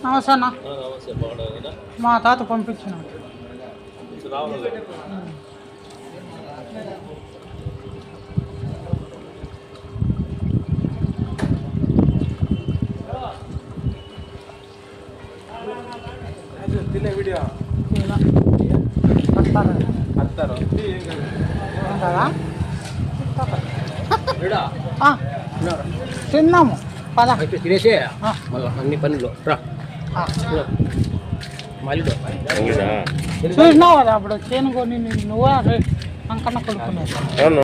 నమస్తే అన్న. మా తాత పంపించిన వీడియో తిన్నాము పదా తినేసే అన్ని పనులు రా చూసినావు కదా అప్పుడు చేను కొని నువ్వు అంకన్న కొడుకున్నావు.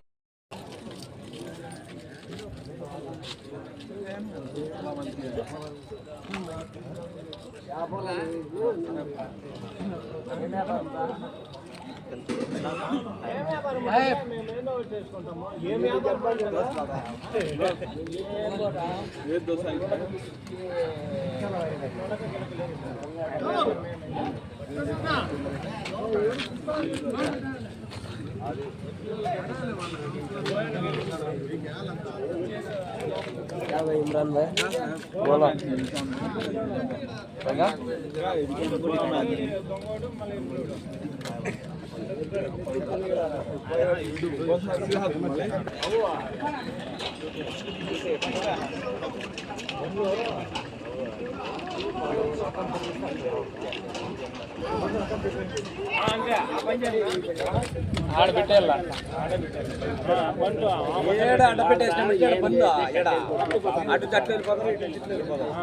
इमरान भाई बोलो ఆడబెట్టేళ్ళ ఏడ అడ్డపెట్టేసిన బంద ఎడ అటు చెట్లు వెళ్ళిపోతారు ఇటు చెట్లు వెళ్ళిపోతారు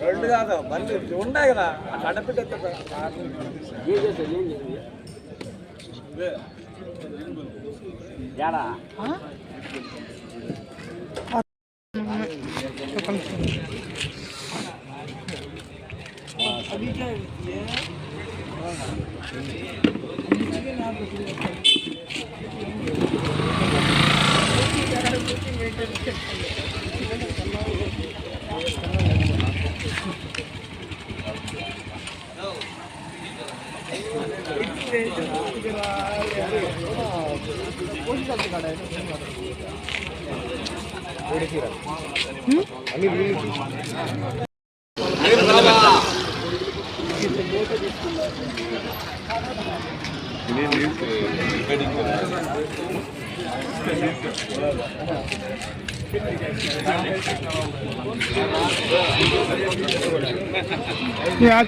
రెండు కాదు బండి ఉన్నాయి కదా అటు అడ్డపెట్టేస్తే ఏడా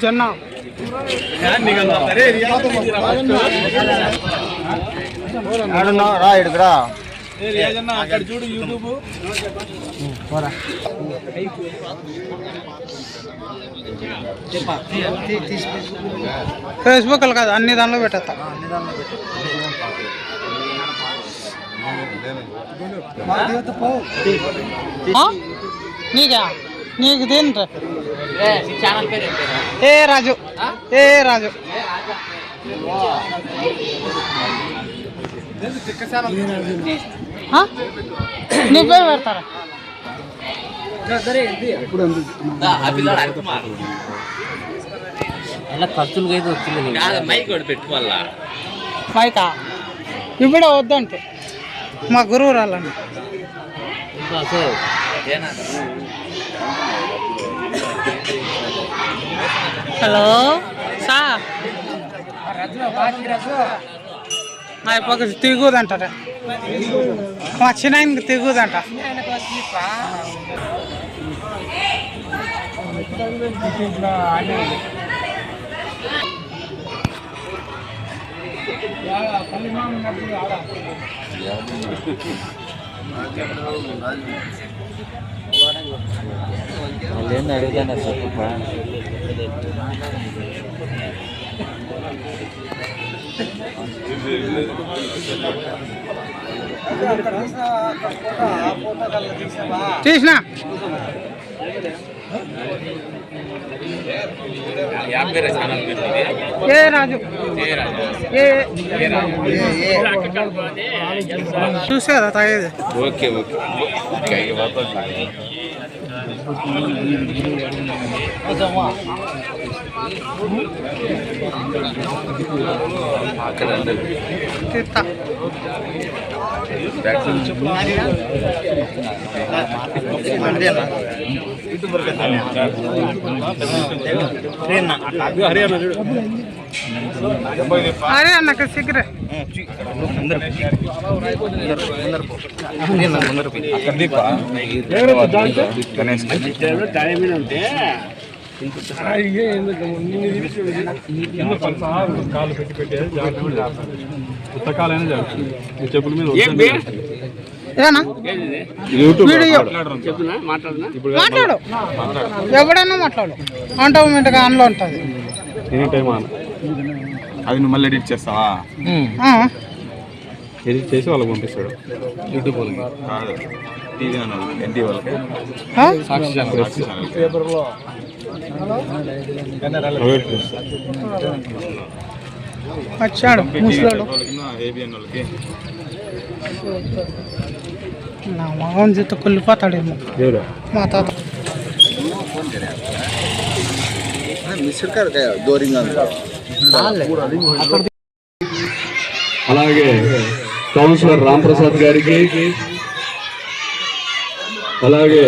చెన్నా రా ఇడుకురా అక్కడ చూడు యూట్యూబ్ ఫేస్బుక్ కదా అన్ని దానిలో పెట్టేస్తా. నీకా నీకు తింటా ఏ రాజు నువ్వే పెడతారా ఖర్చులు అయితే వచ్చింది మైక్ పెట్టుకోవాలా మైకా ఇప్పుడే వద్దంటే మా గురువు రాలండి. హలో సార్ మా పక్క తిరుగుదంటారా మా చిన్న తిరుగుదంట. అడుగుతాను తీసిన ఏ రాజు చూసారా తాగేది ఓకే ఓకే తీస్తా అరే అన్నక శీఘ్ర పుస్తకాలైనా జరుగుతుంది చెప్పుల మీద మాట్లాడు ఎవడైనా మాట్లాడు ఆటోమేటిక్గా ఆన్లో ఉంటుంది ఎనీ టైం ఆన్ అది నువ్వు మళ్ళీ ఎడిట్ చేస్తావా ఎడిట్ చేసి వాళ్ళకి పంపిస్తాడు యూట్యూబ్ వాళ్ళకి కాదు టీవీ అన్నాడు ఎన్టీ వాళ్ళకి సాక్షి ఛానల్ వచ్చాడు ముసలాడు ఏబిఎన్ వాళ్ళకి నా మగం చేత కొల్లిపోతాడేమో మా తాత అలాగే కౌన్సిలర్ రాంప్రసాద్ గారికి అలాగే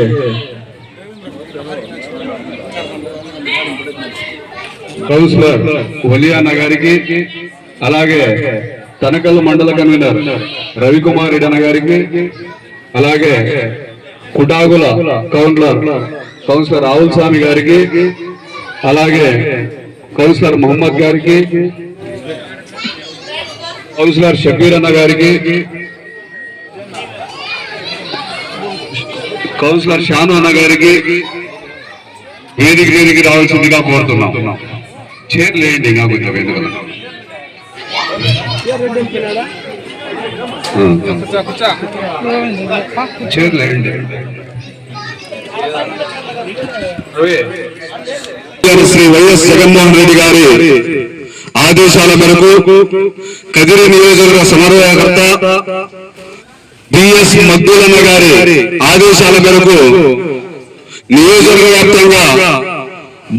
కౌన్సిలర్ వలియానా గారికి అలాగే తనకల్ మండల కన్వీనర్ రవికుమార్ రెడ్డి గారికి అలాగే కుటాగుల కౌన్సిలర్ రాహుల్ స్వామి గారికి అలాగే కౌన్సిలర్ మొహమ్మద్ గారికి కౌన్సిలర్ షబీర్ అన్న గారికి కౌన్సిలర్ షాను అన్న గారికి వేదిక రావాల్సిందిగా కోరుతున్నాం చేర్లేయండి ఇంకా కొంచెం వేదిక చేర్లేయండి శ్రీ వైఎస్ జగన్మోహన్ రెడ్డి గారి ఆదేశాల మేరకు కదిరి నియోజకవర్గ సమన్వయకర్త బిఎస్ మద్దులన్న గారి ఆదేశాల మేరకు నియోజకవర్గ వ్యాప్తంగా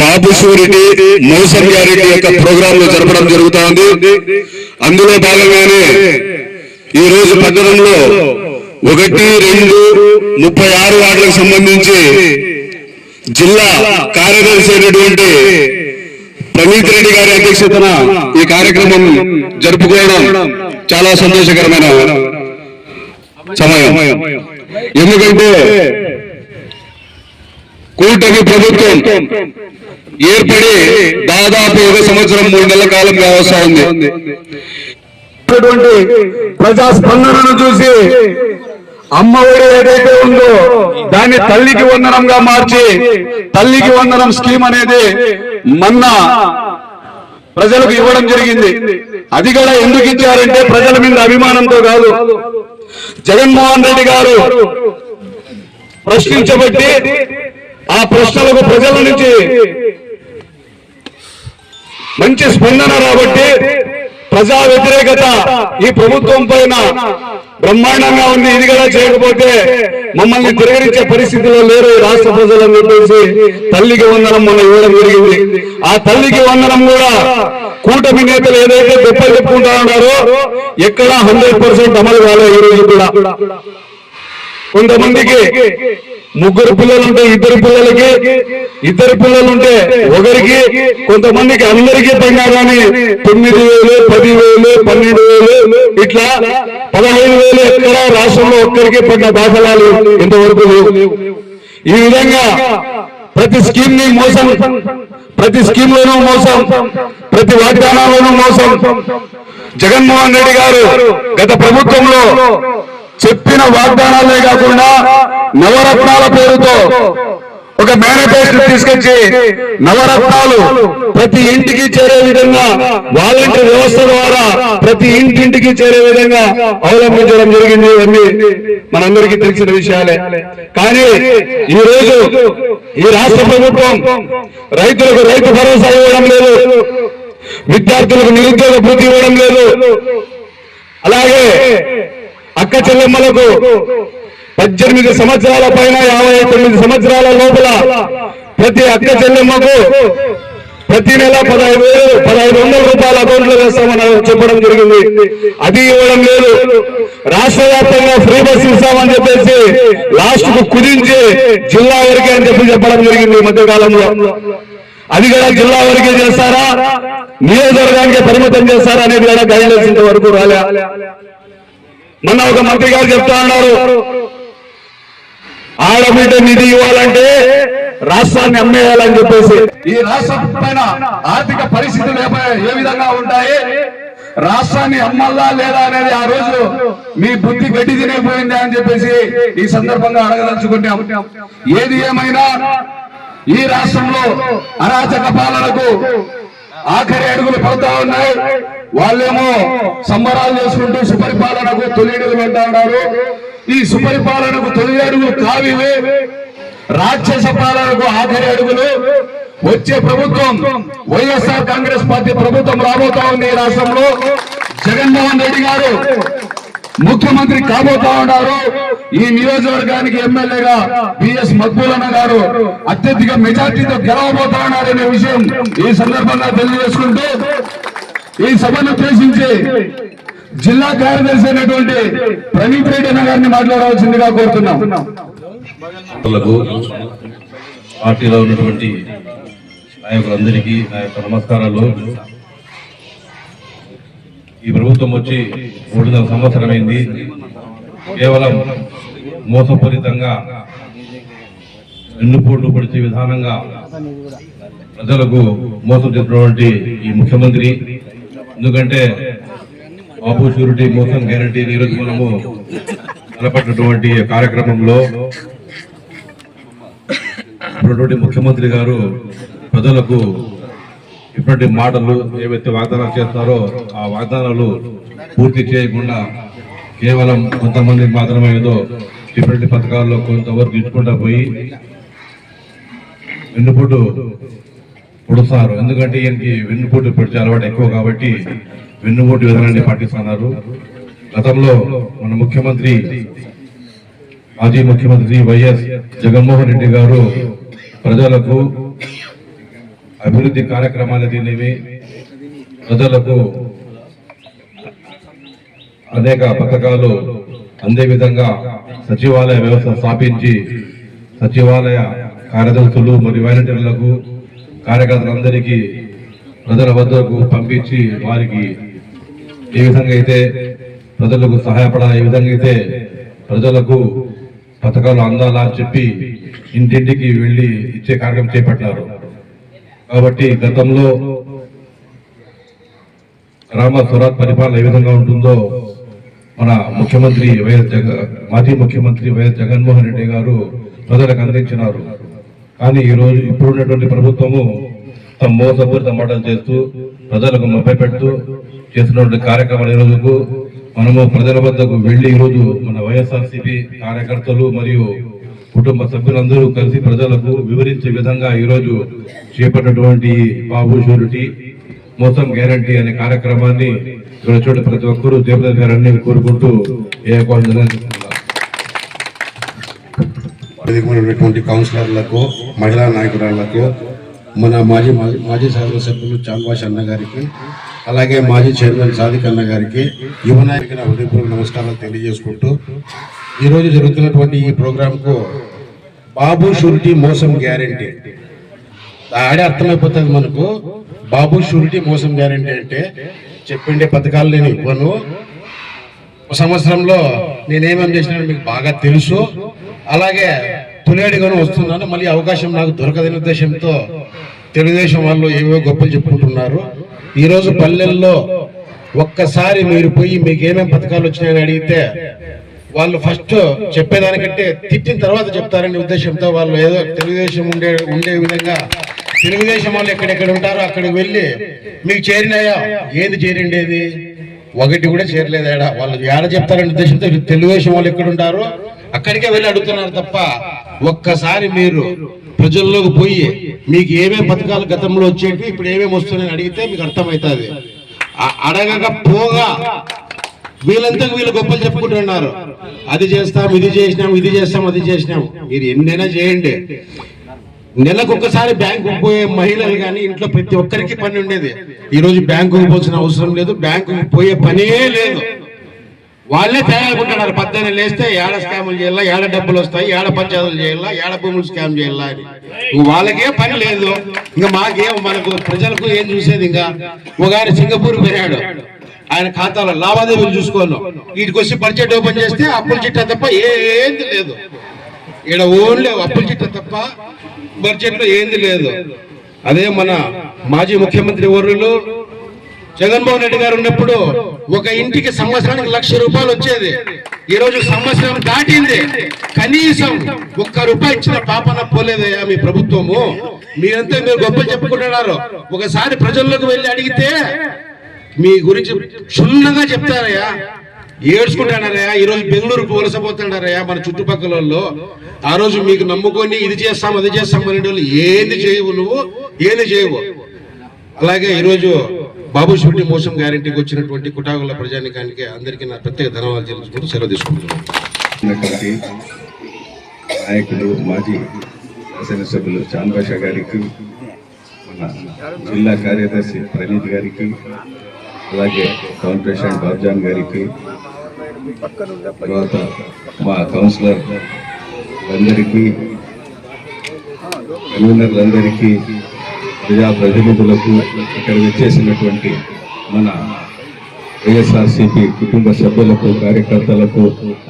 బాబు షూరిటీ మౌసర్ గారి యొక్క ప్రోగ్రాంలు జరపడం జరుగుతోంది. అందులో భాగంగానే ఈ రోజు పట్టణంలో 1, 2, 36 వార్డులకు సంబంధించి జిల్లా కార్యదర్శి అయినటువంటి ప్రణీత్ రెడ్డి గారి అధ్యక్షతన ఈ కార్యక్రమం జరుపుకోవడం చాలా సంతోషకరమైన సమయం. ఎందుకంటే కూటమి ప్రభుత్వం ఏర్పడి దాదాపు 1 సంవత్సరం 3 నెలల కాలం వ్యవస్థ ఉంది. ప్రజా స్పందనను చూసి అమ్మఒడి ఏదైతే ఉందో దాన్ని తల్లికి వందనంగా మార్చి తల్లికి వందనం స్కీమ్ అనేది మొన్న ప్రజలకు ఇవ్వడం జరిగింది. అది కూడా ఎందుకు ఇచ్చారంటే ప్రజల మీద అభిమానంతో కాదు, జగన్మోహన్ రెడ్డి గారు ప్రశ్నించబట్టి ఆ ప్రశ్నలకు ప్రజల నుంచి మంచి స్పందన రాబట్టి ప్రజా వ్యతిరేకత ఈ ప్రభుత్వం పైన బ్రహ్మాండంగా ఉంది. ఇది కూడా చేయకపోతే మమ్మల్ని తిరగరించే పరిస్థితిలో లేరు ఈ రాష్ట్ర ప్రజలని చెప్పేసి తల్లికి వందనం మొన్న ఇవ్వడం జరిగింది. ఆ తల్లికి వందనం కూడా కూటమి నేతలు ఏదైతే గొప్ప చెప్పుకుంటా ఉన్నారో ఎక్కడ 100% అమలు కాలేదు. ఈ రోజు కూడా కొంతమందికి 3 పిల్లలుంటే 2 పిల్లలకి, 2 పిల్లలుంటే 1కి, కొంతమందికి అందరికీ పైన కానీ 9,000, 10,000, 12,000 ఇట్లా 15,000 ఎక్కడ రాష్ట్రంలో ఒక్కరికి పడిన దాఖలాలు ఇంతవరకు లేవు. ఈ విధంగా ప్రతి స్కీమ్ ని మోసం, ప్రతి స్కీమ్ లోనూ మోసం, ప్రతి వాగ్దానాల్లోనూ మోసం. జగన్మోహన్ రెడ్డి గారు గత ప్రభుత్వంలో చెప్పిన వాగ్దానాలే కాకుండా నవరత్నాల పేరుతో ఒక మేనిఫెస్టో తీసుకొచ్చి నవరత్నాలు ప్రతి ఇంటికి చేరే విధంగా వాలంటీర్ వ్యవస్థ ద్వారా ప్రతి ఇంటింటికి చేరే విధంగా అవలంబించడం జరిగింది. ఇవన్నీ మనందరికీ తెలిసిన విషయాలే. కానీ ఈ రోజు ఈ రాష్ట్ర ప్రభుత్వం రైతులకు రైతు భరోసా ఇవ్వడం లేదు, విద్యార్థులకు నిరుద్యోగ భృతి ఇవ్వడం లేదు. అలాగే అక్క చెల్లెమ్మలకు 18 సంవత్సరాల పైన 59 సంవత్సరాల లోపల ప్రతి అక్క చెల్లెమ్మకు ప్రతి నెల 1500 రూపాయల అకౌంట్లో వేస్తామని చెప్పడం జరిగింది. అది ఇవ్వడం లేదు. రాష్ట్ర వ్యాప్తంగా ఫ్రీ బస్ ఇస్తామని చెప్పేసి లాస్ట్ కు కుదించి జిల్లా వరకే అని చెప్పడం జరిగింది ఈ మధ్య కాలంలో. అది కూడా జిల్లా వరకే చేస్తారా, నియోజకవర్గానికి పరిమితం చేస్తారా అనేది కూడా గైడ్లైన్స్ ఇంతవరకు రాలే. మొన్న ఒక మంత్రి గారు చెప్తా ఉన్నారు, ఆడబిడ్డ నిధి ఇవ్వాలంటే రాష్ట్రాన్ని అమ్మేయాలని చెప్పేసి. ఈ రాష్ట్రం పైన ఆర్థిక పరిస్థితులు ఏ విధంగా ఉంటాయి, రాష్ట్రాన్ని అమ్మల్లా లేదా అనేది ఆ రోజు మీ బుద్ధి గడ్డి తినేపోయిందా అని చెప్పేసి ఈ సందర్భంగా అడగదలుచుకుంటాం. ఏది ఏమైనా ఈ రాష్ట్రంలో అరాచక పాలనకు ఆఖరి అడుగులు పడుతా ఉన్నాయి. వాళ్ళేమో సంబరాలు చేసుకుంటూ సుపరిపాలనకు తొలి అడుగులు అంటా ఉన్నారు. ఈ సుపరిపాలనకు తొలి అడుగు కావివే, రాక్షస పాలనకు ఆఖరి అడుగులు. వచ్చే ప్రభుత్వం వైఎస్ఆర్ కాంగ్రెస్ పార్టీ ప్రభుత్వం రాబోతా ఉంది. ఈ రాష్ట్రంలో జగన్మోహన్ రెడ్డి గారు ముఖ్యమంత్రి కాబోతా ఉన్నారు. ఈ నియోజకవర్గానికి ఎమ్మెల్యేగా బిఎస్ మక్బూలన్న గారు అత్యధిక మెజార్టీతో గెలవబోతా ఉన్నారనే విషయం ఈ సందర్భంగా తెలియజేసుకుంటూ ఈ సభను ఉద్దేశించి జిల్లా కార్యదర్శి అయినటువంటి ప్రణీత్ రెడ్డి అన్న గారిని మాట్లాడవలసిందిగా కోరుతున్నాం. పార్టీలో ఉన్నటువంటి నాయకులందరికీ నా యొక్క నమస్కారాలు. ఈ ప్రభుత్వం వచ్చి 3.5 సంవత్సరమైంది. కేవలం మోసపూరితంగా వెన్నుపోటు పొడిచే విధానంగా ప్రజలకు మోసం చేసినటువంటి ఈ ముఖ్యమంత్రి, ఎందుకంటే బాబు షూరిటీ మోసం గ్యారంటీ ఈరోజు మనము తలపట్టినటువంటి కార్యక్రమంలో ఉన్నటువంటి ముఖ్యమంత్రి గారు ప్రజలకు ఇటువంటి మాటలు ఏవైతే వాగ్దానాలు చేస్తారో ఆ వాగ్దానాలు పూర్తి చేయకుండా కేవలం కొంతమంది మాత్రమే ఏదో డిఫరెంట్ పథకాల్లో కొంతవరకు ఇచ్చుకుంటా పోయి వెన్నుపోటు పొడుస్తారు. ఎందుకంటే ఈయనకి వెన్నుపోటు పొడిచే అలవాటు ఎక్కువ కాబట్టి వెన్నుపోటు విధానాన్ని పాటిస్తున్నారు. గతంలో మన ముఖ్యమంత్రి మాజీ ముఖ్యమంత్రి వైఎస్ జగన్మోహన్ రెడ్డి గారు ప్రజలకు అభివృద్ధి కార్యక్రమాలు తినేవి, ప్రజలకు అనేక పథకాలు అందే విధంగా సచివాలయ వ్యవస్థ స్థాపించి సచివాలయ కార్యదర్శులు మరియు వాలంటీర్లకు కార్యకర్తలందరికీ ప్రజల వద్దకు పంపించి వారికి ఏ విధంగా అయితే ప్రజలకు సహాయపడాలి, ఏ విధంగా అయితే ప్రజలకు పథకాలు అందాలా అని చెప్పి ఇంటింటికి వెళ్ళి ఇచ్చే కార్యక్రమం చేపట్టారు. కాబట్టి గతంలో గ్రామ స్వరాజ్ పరిపాలన ఏ విధంగా ఉంటుందో మన ముఖ్యమంత్రి మాజీ ముఖ్యమంత్రి వైఎస్ జగన్మోహన్ రెడ్డి గారు ప్రజలకు అందించినారు. కానీ ఈరోజు ఇప్పుడున్నటువంటి ప్రభుత్వము తమ మోసపూరిత మాటలు చేస్తూ ప్రజలకు మభ్యపెడుతూ చేసినటువంటి కార్యక్రమాలు ఈ రోజుకు మనము ప్రజల వద్దకు వెళ్లి ఈరోజు మన వైఎస్ఆర్సీపీ కార్యకర్తలు మరియు కుటుంబ సభ్యులందరూ కలిసి ప్రజలకు వివరించే విధంగా ఈరోజు చేపట్టినటువంటి బాబు షూరిటీ మోసం గ్యారంటీ అనే కార్యక్రమాన్ని ఇక్కడ చూడ ప్రతి ఒక్కరూ దేవదాస్ గారని కోరుకుంటూ ఉన్నటువంటి కౌన్సిలర్లకు, మహిళా నాయకురాళ్లకు, మన మాజీ శాసనసభ్యులు చాంబాష్ అన్న గారికి, అలాగే మాజీ చైర్మన్ సాదిక్ అన్న గారికి, యువ నాయకుల హృదయపూర్వక నమస్కారాలు తెలియజేసుకుంటూ ఈరోజు జరుగుతున్నటువంటి ఈ ప్రోగ్రాంకు బాబు షూరిటీ మోసం గ్యారంటీ ఆడే అర్థమైపోతుంది మనకు. బాబు షూరిటీ మోసం గ్యారంటీ అంటే చెప్పిండే పథకాలు నేను ఇవ్వను, సంవత్సరంలో నేనేమేమి చేసినా మీకు బాగా తెలుసు, అలాగే తొలిడిగాను వస్తున్నాను, మళ్ళీ అవకాశం నాకు దొరకదనే ఉద్దేశంతో తెలుగుదేశం వాళ్ళు ఏవో గొప్పలు చెప్పుకుంటున్నారు. ఈరోజు పల్లెల్లో ఒక్కసారి మీరు పోయి మీకు ఏమేమి పథకాలు వచ్చినాయని అడిగితే వాళ్ళు ఫస్ట్ చెప్పేదానికంటే తిట్టిన తర్వాత చెప్తారనే ఉద్దేశంతో వాళ్ళు ఏదో తెలుగుదేశం ఉండే విధంగా తెలుగుదేశం వాళ్ళు ఎక్కడెక్కడ ఉంటారో అక్కడికి వెళ్ళి మీకు చేరినాయా, ఏది చేరిండేది, ఒకటి కూడా చేరలేదా, వాళ్ళు ఏడ చెప్తారనే ఉద్దేశంతో తెలుగుదేశం వాళ్ళు ఎక్కడ ఉంటారో అక్కడికే వెళ్ళి అడుగుతున్నారు తప్ప ఒక్కసారి మీరు ప్రజల్లోకి పోయి మీకు ఏమేమి పథకాలు గతంలో వచ్చేవి ఇప్పుడు ఏమేమి వస్తున్నాయని అడిగితే మీకు అర్థమవుతుంది. అడగకపోగా వీళ్ళంతా వీళ్ళు గొప్పలు చెప్పుకుంటున్నారు, అది చేస్తాం, ఇది చేసినాం, ఇది చేస్తాం, అది చేసినాం. మీరు ఎన్నైనా చేయండి, నెలకు ఒక్కసారి బ్యాంకు పోయే మహిళలు కానీ ఇంట్లో ప్రతి ఒక్కరికి పని ఉండేది. ఈ రోజు బ్యాంకుకు పోవాల్సిన అవసరం లేదు, బ్యాంకుకు పోయే పనే లేదు. వాళ్ళే తయారుకుంటున్నారు, పద్దెన లేస్తే ఏడ స్కాములు చేయాలా, ఏడ డబ్బులు వస్తాయి, ఏడ పంచాయతీలు చేయాలా, ఏడ భూములు స్కామ్ చేయాలా అని వాళ్ళకే పని లేదు. ఇంకా మాకేం, మనకు ప్రజలకు ఏం చూసేది? ఇంకా ఒక ఆయన సింగపూర్ పోయాడు, ఆయన ఖాతాలో లావాదేవీలు చూసుకోను, వీటికి వచ్చి బడ్జెట్ ఓపెన్ చేస్తే అప్పుల చిట్టా తప్ప ఏంది లేదు. ఇక్కడ ఓన్లీ అప్పుల చిట్టా తప్ప బడ్జెట్ లో ఏంది లేదు. అదే మన మాజీ ముఖ్యమంత్రి వర్యులు జగన్మోహన్ రెడ్డి గారు ఉన్నప్పుడు ఒక ఇంటికి సంవత్సరానికి 1,00,000 రూపాయలు వచ్చేది. ఈ రోజు సంవత్సరం దాటింది, కనీసం ₹1 ఇచ్చిన పాపన పోలేదయ్యా మీ ప్రభుత్వము. మీరంతా మీరు గొప్పలు చెప్పుకుంటున్నారు, ఒకసారి ప్రజల్లోకి వెళ్ళి అడిగితే మీ గురించి క్షుణ్ణంగా చెప్తారయ్యా. ఏడ్చుకుంటాడారయ్యా, ఈ రోజు బెంగళూరుకు వలసపోతున్నారయ్యా మన చుట్టుపక్కల వాళ్ళు. ఆ రోజు మీకు నమ్ముకొని ఇది చేస్తాం, అది చేస్తాం అనే వాళ్ళు ఏంది చేయవు, నువ్వు ఏంది చేయవు. అలాగే ఈరోజు బాబు షూరిటీ మోసం గ్యారెంటీకి వచ్చినటువంటి కుటాగుల ప్రజానికానికి అందరికీ నా ప్రత్యేక ధన్యవాదాలు తెలుసుకుంటూ సెలవు తీసుకుంటున్నాను. నాయకులు మాజీ శాసనసభ్యులు చాంద్ బాషా గారికి, మన జిల్లా కార్యదర్శి ప్రణీత్ గారికి, అలాగే టౌన్ ప్రెసిడెంట్ బాబ్జాన్ గారికి, తర్వాత మా కౌన్సిలర్ అందరికీ, కన్వీనర్లందరికీ, ప్రజాప్రతినిధులకు, ఇక్కడ వచ్చేసినటువంటి మన వైఎస్ఆర్సీపీ కుటుంబ సభ్యులకు, కార్యకర్తలకు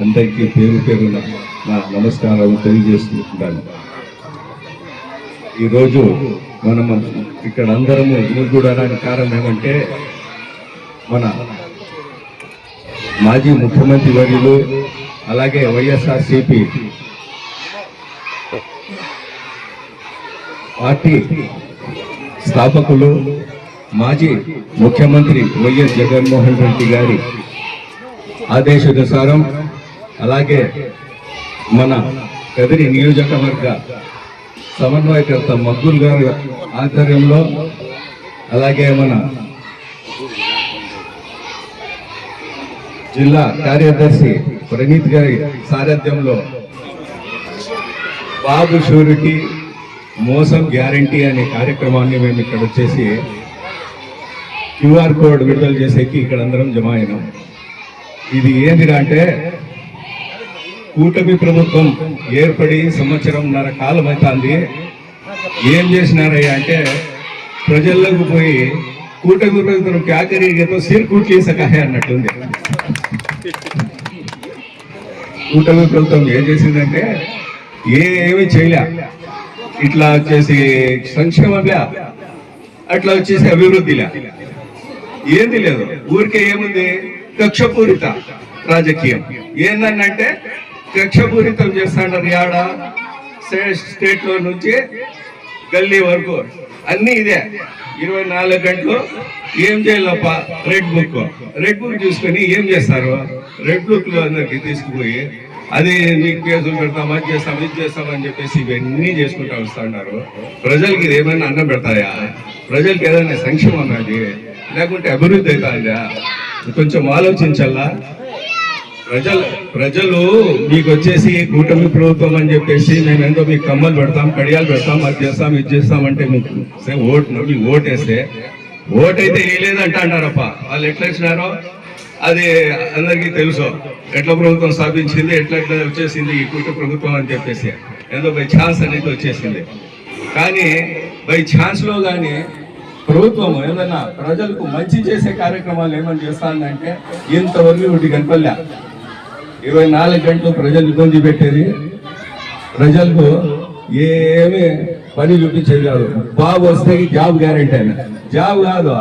అందరికీ పేరు పేరున నా నమస్కారం తెలియజేస్తున్నాను. ఈరోజు మనం ఇక్కడ అందరము కూడడానికి కారణం ఏమంటే మన మాజీ ముఖ్యమంత్రి వర్యులు, అలాగే వైఎస్ఆర్సీపీ పార్టీ స్థాపకులు మాజీ ముఖ్యమంత్రి వైఎస్ జగన్మోహన్ రెడ్డి గారి ఆదేశానుసారం, అలాగే మన కదిరి నియోజకవర్గ సమన్వయకర్త మగ్గుల్ గారి ఆధ్వర్యంలో, అలాగే మన జిల్లా కార్యదర్శి ప్రణీత్ గారి సారథ్యంలో బాబు షూరిటీ మోసం గ్యారంటీ అనే కార్యక్రమాన్ని మేము ఇక్కడ వచ్చేసి QR కోడ్ విడుదల చేసేకి ఇక్కడ అందరం జమ అయినాం. ఇది ఏందిరా అంటే, కూటమి ప్రభుత్వం ఏర్పడి 1.5 సంవత్సరం కాలం అవుతుంది. ఏం చేసినారయ్యా అంటే, ప్రజల్లోకి పోయి కూటమి ప్రభుత్వం క్యాకరీతో సిర్కూట్లీ సకాయ అన్నట్టుంది. కూటమి ప్రభుత్వం ఏం చేసిందంటే ఏమీ చేయలే, ఇట్లా వచ్చేసి సంక్షేమంగా, అట్లా వచ్చేసి అభివృద్ధిలే, ఏంది లేదు. ఊరికే ఏముంది, కక్షపూరిత రాజకీయం. ఏందన్నంటే కక్షపూరితం చేస్తాడారు. యాడ స్టేట్ లో నుంచి గల్లీ వరకు అన్ని ఇదే. 24 గంటలు ఏం చేయాలప్ప, రెడ్ బుక్ చూసుకొని ఏం చేస్తారు, రెడ్ బుక్ లో అందరికి తీసుకుపోయి అది మీకు కేసులు పెడతాం, అది చేస్తాం, ఇది చేస్తామని చెప్పేసి ఇవన్నీ చేసుకుంటూ వస్తున్నారు. ప్రజలకి ఇది ఏమైనా అన్నం పెడతాయా? ప్రజలకి ఏదైనా సంక్షేమం ఉన్నది, లేకుంటే అభివృద్ధి అవుతుందా? కొంచెం ఆలోచించాలా. ప్రజలు మీకు వచ్చేసి కూటమి ప్రభుత్వం అని చెప్పేసి మేము ఎంతో మీకు కమ్మలు పెడతాం, కడియాలు పెడతాం, అది చేస్తాం, ఇది చేస్తామంటే మీకు మీకు ఓటేస్తే, ఓటైతే వేయలేదంట అంటారప్ప. వాళ్ళు ఎట్లా ఇచ్చినారో అది అందరికీ తెలుసు. ఎట్లా ప్రభుత్వం స్థాపించింది, ఎట్లా వచ్చేసింది ఈ కూటమి ప్రభుత్వం అని చెప్పేసి ఏదో బై ఛాన్స్ అనేది వచ్చేసింది. కానీ బై ఛాన్స్లో కానీ ప్రభుత్వం ఏదైనా ప్రజలకు మంచి చేసే కార్యక్రమాలు ఏమైనా చేస్తానంటే ఇంతవరకు వీటి కనపల్లా. 24 గంటలు ప్రజలు ఇబ్బంది పెట్టేది, ప్రజలకు ఏమి పని చూపించేది కాదు. బాబు వస్తే జాబ్ గ్యారెంటీ అని, జాబ్ కాదు.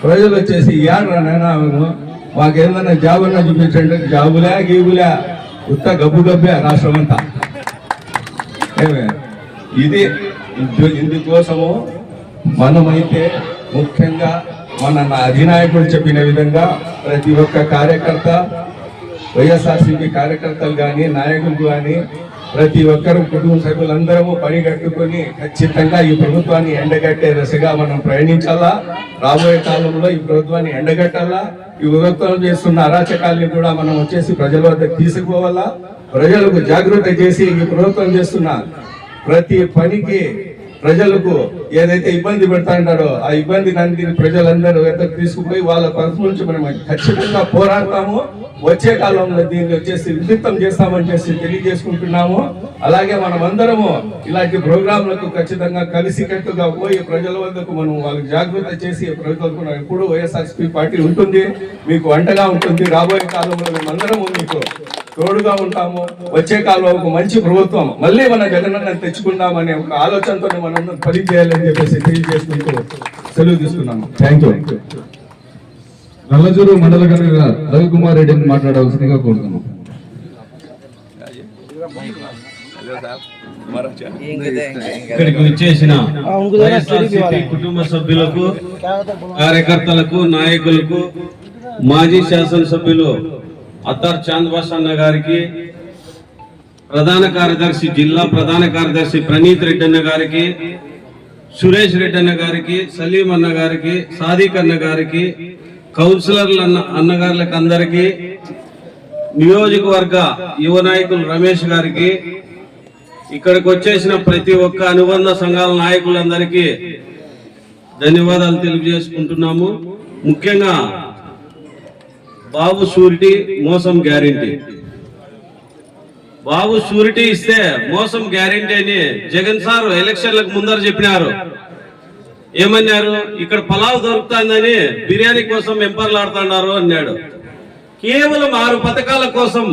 ప్రజలు వచ్చేసి ఏడరా నాయనా మాకు ఏదైనా జాబ్ అన్నా చూపించండి, జాబులే గీబులే ఉత్త గబ్బు గబ్బే రాష్ట్రం అంతా. ఇది ఇందుకోసము మనమైతే ముఖ్యంగా మన అధినాయకుడు చెప్పిన విధంగా ప్రతి ఒక్క కార్యకర్త, వైఎస్ఆర్సీపీ కార్యకర్తలు కానీ నాయకులు కానీ ప్రతి ఒక్కరు కుటుంబ సభ్యులందరము పనిగట్టుకొని ఖచ్చితంగా ఈ ప్రభుత్వాన్ని ఎండగట్టే దశగా మనం ప్రయాణించాలా. రాబోయే కాలంలో ఈ ప్రభుత్వాన్ని ఎండగట్టాలా. ఈ ప్రభుత్వం చేస్తున్న అరాచకాల్ని కూడా మనం వచ్చేసి ప్రజల వద్దకు తీసుకుపోవాలా. ప్రజలకు జాగృత చేసి ఈ ప్రభుత్వం చేస్తున్న ప్రతి పనికి ప్రజలకు ఏదైతే ఇబ్బంది పెడతా ఉంటారో ఆ ఇబ్బంది ప్రజలందరూ ఎద్దకు తీసుకుపోయి వాళ్ళ తరఫు నుంచి మనం ఖచ్చితంగా పోరాడతాము. వచ్చే కాలంలో దీన్ని వచ్చేసి విస్తృతం చేస్తామని తెలియజేసుకుంటున్నాము. అలాగే మనం అందరము ఇలాంటి ప్రోగ్రాంలకు ఖచ్చితంగా కలిసికట్టుగా పోయి ప్రజల వద్దకు మనం వాళ్ళకి జాగృత చేసి ప్రభుత్వం ఎప్పుడు వైఎస్ఆర్సీపీ పార్టీ ఉంటుంది, మీకు వంటగా ఉంటుంది. రాబోయే కాలంలో మేమందరము మీకు తోడుగా ఉంటాము. వచ్చే కాలంలో ఒక మంచి ప్రభుత్వం మళ్ళీ మన జగనన్న తెచ్చుకుందామనే ఒక ఆలోచనతో మనం పని చేయాలని చెప్పేసి తెలియజేసుకుంటూ సెలవు తీసుకున్నాము. Thank you. నల్లజూరు మండల కన్వీనర్ రవికుమార్ రెడ్డిని మాట్లాడవలసిందిగా కోరుతున్నాం. ఇక్కడికి వచ్చేసిన వైఎస్ఆర్సీపీ కుటుంబ సభ్యులకు, కార్యకర్తలకు, నాయకులకు, మాజీ శాసనసభ్యులు అత్తార్ చాంద్బాష్ అన్న గారికి, ప్రధాన కార్యదర్శి, జిల్లా ప్రధాన కార్యదర్శి ప్రణీత్ రెడ్డి అన్న గారికి, సురేష్ రెడ్డి అన్న గారికి, సలీం అన్న గారికి, సాదిక్ అన్న గారికి, కౌన్సిలర్ల అన్నగారులకు అందరికీ, నియోజకవర్గ యువ నాయకులు రమేష్ గారికి, ఇక్కడికి వచ్చేసిన ప్రతి ఒక్క అనుబంధ సంఘాల నాయకులందరికీ ధన్యవాదాలు తెలియజేసుకుంటున్నాము. ముఖ్యంగా బాబు షూరిటీ మోసం గ్యారెంటీ, బాబు షూరిటీ ఇస్తే మోసం గ్యారెంటీ అని జగన్ సార్ ఎలక్షన్లకు ముందర చెప్పినారు. ఏమన్నారు? ఇక్కడ పలావ్ దొరుకుతుందని బిర్యానీ కోసం ఎంపర్లాడుతున్నారు అన్నాడు. కేవలం 6 పథకాల కోసం